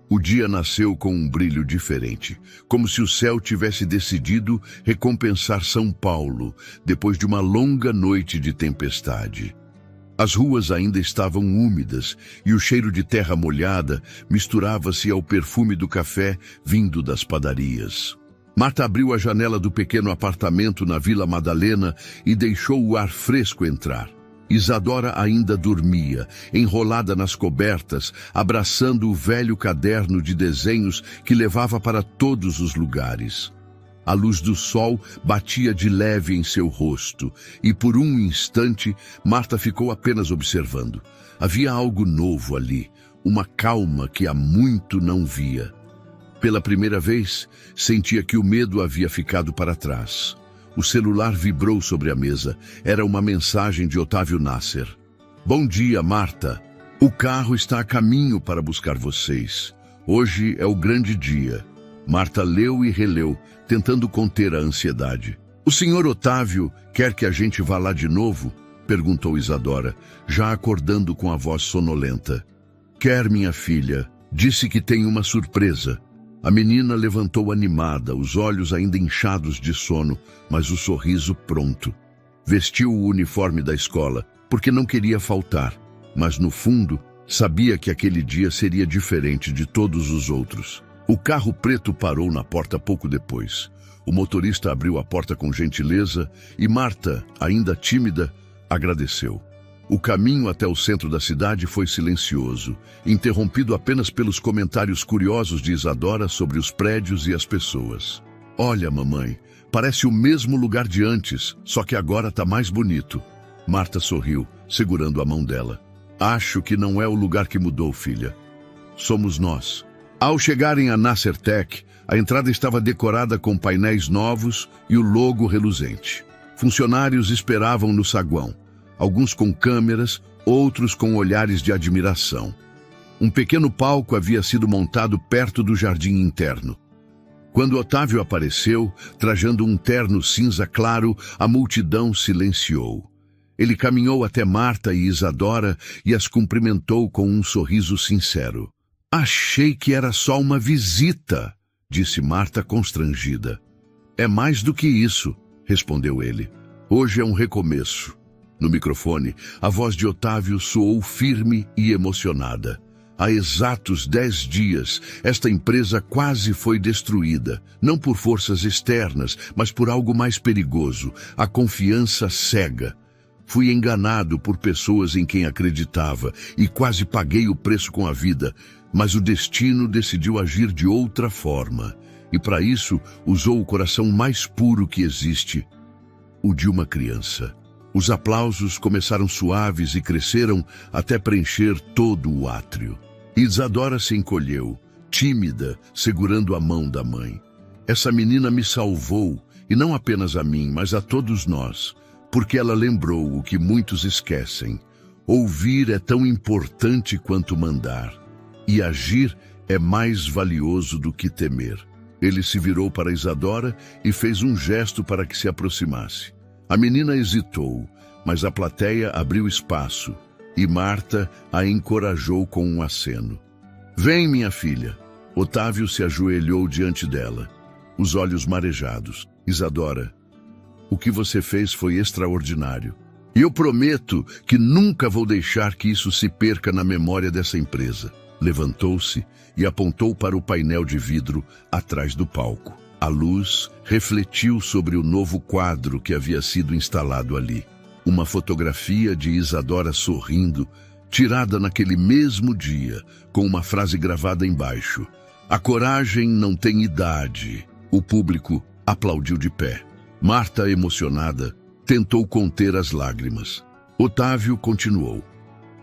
O dia nasceu com um brilho diferente, como se o céu tivesse decidido recompensar São Paulo depois de uma longa noite de tempestade. As ruas ainda estavam úmidas e o cheiro de terra molhada misturava-se ao perfume do café vindo das padarias. Marta abriu a janela do pequeno apartamento na Vila Madalena e deixou o ar fresco entrar. Isadora ainda dormia, enrolada nas cobertas, abraçando o velho caderno de desenhos que levava para todos os lugares. A luz do sol batia de leve em seu rosto, e por um instante, Marta ficou apenas observando. Havia algo novo ali, uma calma que há muito não via. Pela primeira vez, sentia que o medo havia ficado para trás. O celular vibrou sobre a mesa. Era uma mensagem de Otávio Nasser. Bom dia, Marta. O carro está a caminho para buscar vocês. Hoje é o grande dia. Marta leu e releu, tentando conter a ansiedade. O senhor Otávio quer que a gente vá lá de novo? Perguntou Isadora, já acordando com a voz sonolenta. Quer, minha filha. Disse que tem uma surpresa. A menina levantou animada, os olhos ainda inchados de sono, mas o sorriso pronto. Vestiu o uniforme da escola, porque não queria faltar, mas no fundo, sabia que aquele dia seria diferente de todos os outros. O carro preto parou na porta pouco depois. O motorista abriu a porta com gentileza e Marta, ainda tímida, agradeceu. O caminho até o centro da cidade foi silencioso, interrompido apenas pelos comentários curiosos de Isadora sobre os prédios e as pessoas. Olha, mamãe, parece o mesmo lugar de antes, só que agora está mais bonito. Marta sorriu, segurando a mão dela. Acho que não é o lugar que mudou, filha. Somos nós. Ao chegarem a Nasser Tech, a entrada estava decorada com painéis novos e o logo reluzente. Funcionários esperavam no saguão. Alguns com câmeras, outros com olhares de admiração. Um pequeno palco havia sido montado perto do jardim interno. Quando Otávio apareceu, trajando um terno cinza claro, a multidão silenciou. Ele caminhou até Marta e Isadora e as cumprimentou com um sorriso sincero. Achei que era só uma visita, disse Marta constrangida. É mais do que isso, respondeu ele. Hoje é um recomeço. No microfone, a voz de Otávio soou firme e emocionada. Há exatos 10 dias, esta empresa quase foi destruída, não por forças externas, mas por algo mais perigoso, a confiança cega. Fui enganado por pessoas em quem acreditava e quase paguei o preço com a vida, mas o destino decidiu agir de outra forma. E para isso, usou o coração mais puro que existe, o de uma criança. Os aplausos começaram suaves e cresceram até preencher todo o átrio. Isadora se encolheu, tímida, segurando a mão da mãe. Essa menina me salvou, e não apenas a mim, mas a todos nós, porque ela lembrou o que muitos esquecem. Ouvir é tão importante quanto mandar, e agir é mais valioso do que temer. Ele se virou para Isadora e fez um gesto para que se aproximasse. A menina hesitou, mas a plateia abriu espaço, e Marta a encorajou com um aceno. Vem, minha filha. Otávio se ajoelhou diante dela, os olhos marejados. Isadora, o que você fez foi extraordinário. E eu prometo que nunca vou deixar que isso se perca na memória dessa empresa. Levantou-se e apontou para o painel de vidro atrás do palco. A luz refletiu sobre o novo quadro que havia sido instalado ali. Uma fotografia de Isadora sorrindo, tirada naquele mesmo dia, com uma frase gravada embaixo. A coragem não tem idade. O público aplaudiu de pé. Marta, emocionada, tentou conter as lágrimas. Otávio continuou.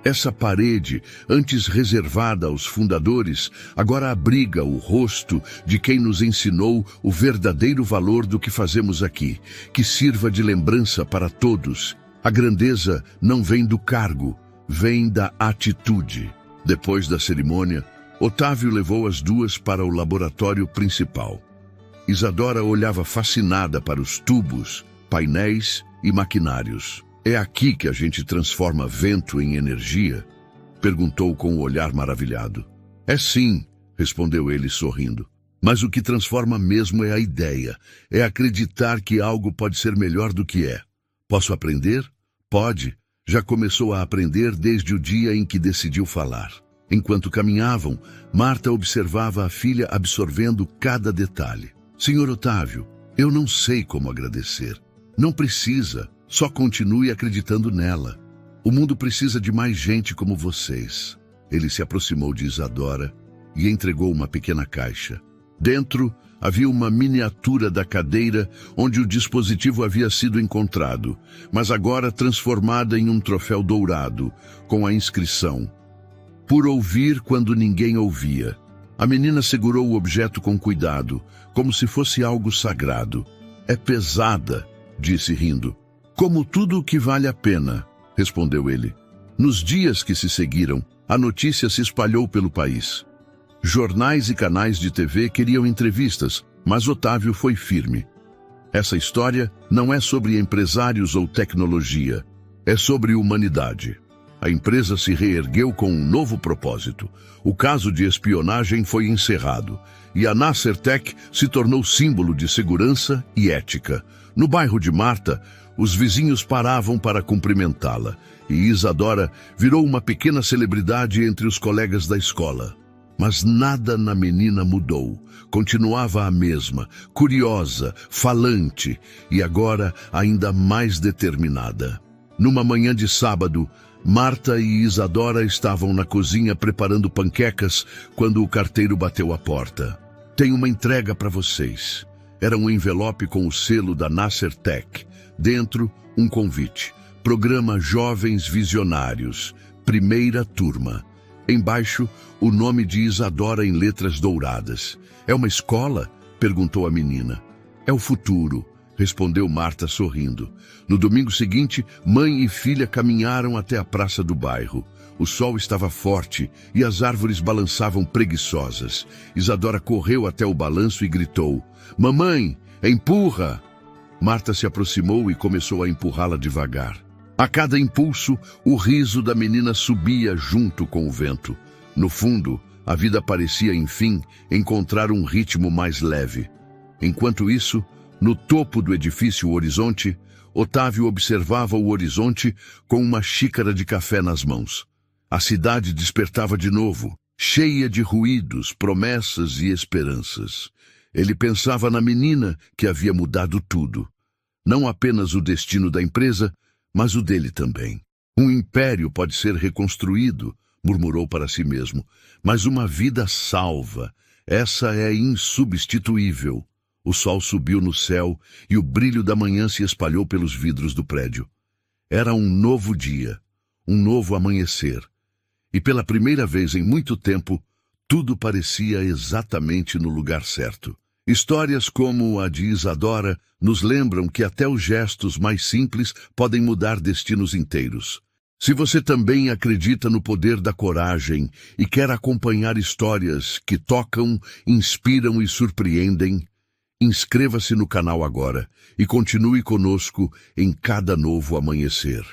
Essa parede, antes reservada aos fundadores, agora abriga o rosto de quem nos ensinou o verdadeiro valor do que fazemos aqui, que sirva de lembrança para todos. A grandeza não vem do cargo, vem da atitude. Depois da cerimônia, Otávio levou as duas para o laboratório principal. Isadora olhava fascinada para os tubos, painéis e maquinários. É aqui que a gente transforma vento em energia? Perguntou com um olhar maravilhado. É sim, respondeu ele sorrindo. Mas o que transforma mesmo é a ideia, é acreditar que algo pode ser melhor do que é. Posso aprender? Pode. Já começou a aprender desde o dia em que decidiu falar. Enquanto caminhavam, Marta observava a filha absorvendo cada detalhe. Senhor Otávio, eu não sei como agradecer. Não precisa, só continue acreditando nela. O mundo precisa de mais gente como vocês. Ele se aproximou de Isadora e entregou uma pequena caixa. Dentro havia uma miniatura da cadeira onde o dispositivo havia sido encontrado, mas agora transformada em um troféu dourado, com a inscrição: Por ouvir quando ninguém ouvia. A menina segurou o objeto com cuidado, como se fosse algo sagrado. É pesada, disse rindo. Como tudo o que vale a pena, respondeu ele. Nos dias que se seguiram, a notícia se espalhou pelo país. Jornais e canais de TV queriam entrevistas, mas Otávio foi firme. Essa história não é sobre empresários ou tecnologia, é sobre humanidade. A empresa se reergueu com um novo propósito. O caso de espionagem foi encerrado e a Nasser Tech se tornou símbolo de segurança e ética. No bairro de Marta, os vizinhos paravam para cumprimentá-la e Isadora virou uma pequena celebridade entre os colegas da escola. Mas nada na menina mudou. Continuava a mesma, curiosa, falante e agora ainda mais determinada. Numa manhã de sábado, Marta e Isadora estavam na cozinha preparando panquecas quando o carteiro bateu à porta. Tenho uma entrega para vocês. Era um envelope com o selo da Nasser Tech. Dentro, um convite. Programa Jovens Visionários, primeira turma. Embaixo, o nome de Isadora em letras douradas. É uma escola? Perguntou a menina. É o futuro, respondeu Marta sorrindo. No domingo seguinte, mãe e filha caminharam até a praça do bairro. O sol estava forte e as árvores balançavam preguiçosas. Isadora correu até o balanço e gritou: "Mamãe, empurra!" Marta se aproximou e começou a empurrá-la devagar. A cada impulso, o riso da menina subia junto com o vento. No fundo, a vida parecia, enfim, encontrar um ritmo mais leve. Enquanto isso, no topo do edifício Horizonte, Otávio observava o horizonte com uma xícara de café nas mãos. A cidade despertava de novo, cheia de ruídos, promessas e esperanças. Ele pensava na menina que havia mudado tudo. Não apenas o destino da empresa, mas o dele também. Um império pode ser reconstruído, murmurou para si mesmo, mas uma vida salva, essa é insubstituível. O sol subiu no céu e o brilho da manhã se espalhou pelos vidros do prédio. Era um novo dia, um novo amanhecer. E pela primeira vez em muito tempo, tudo parecia exatamente no lugar certo. Histórias como a de Isadora nos lembram que até os gestos mais simples podem mudar destinos inteiros. Se você também acredita no poder da coragem e quer acompanhar histórias que tocam, inspiram e surpreendem, inscreva-se no canal agora e continue conosco em cada novo amanhecer.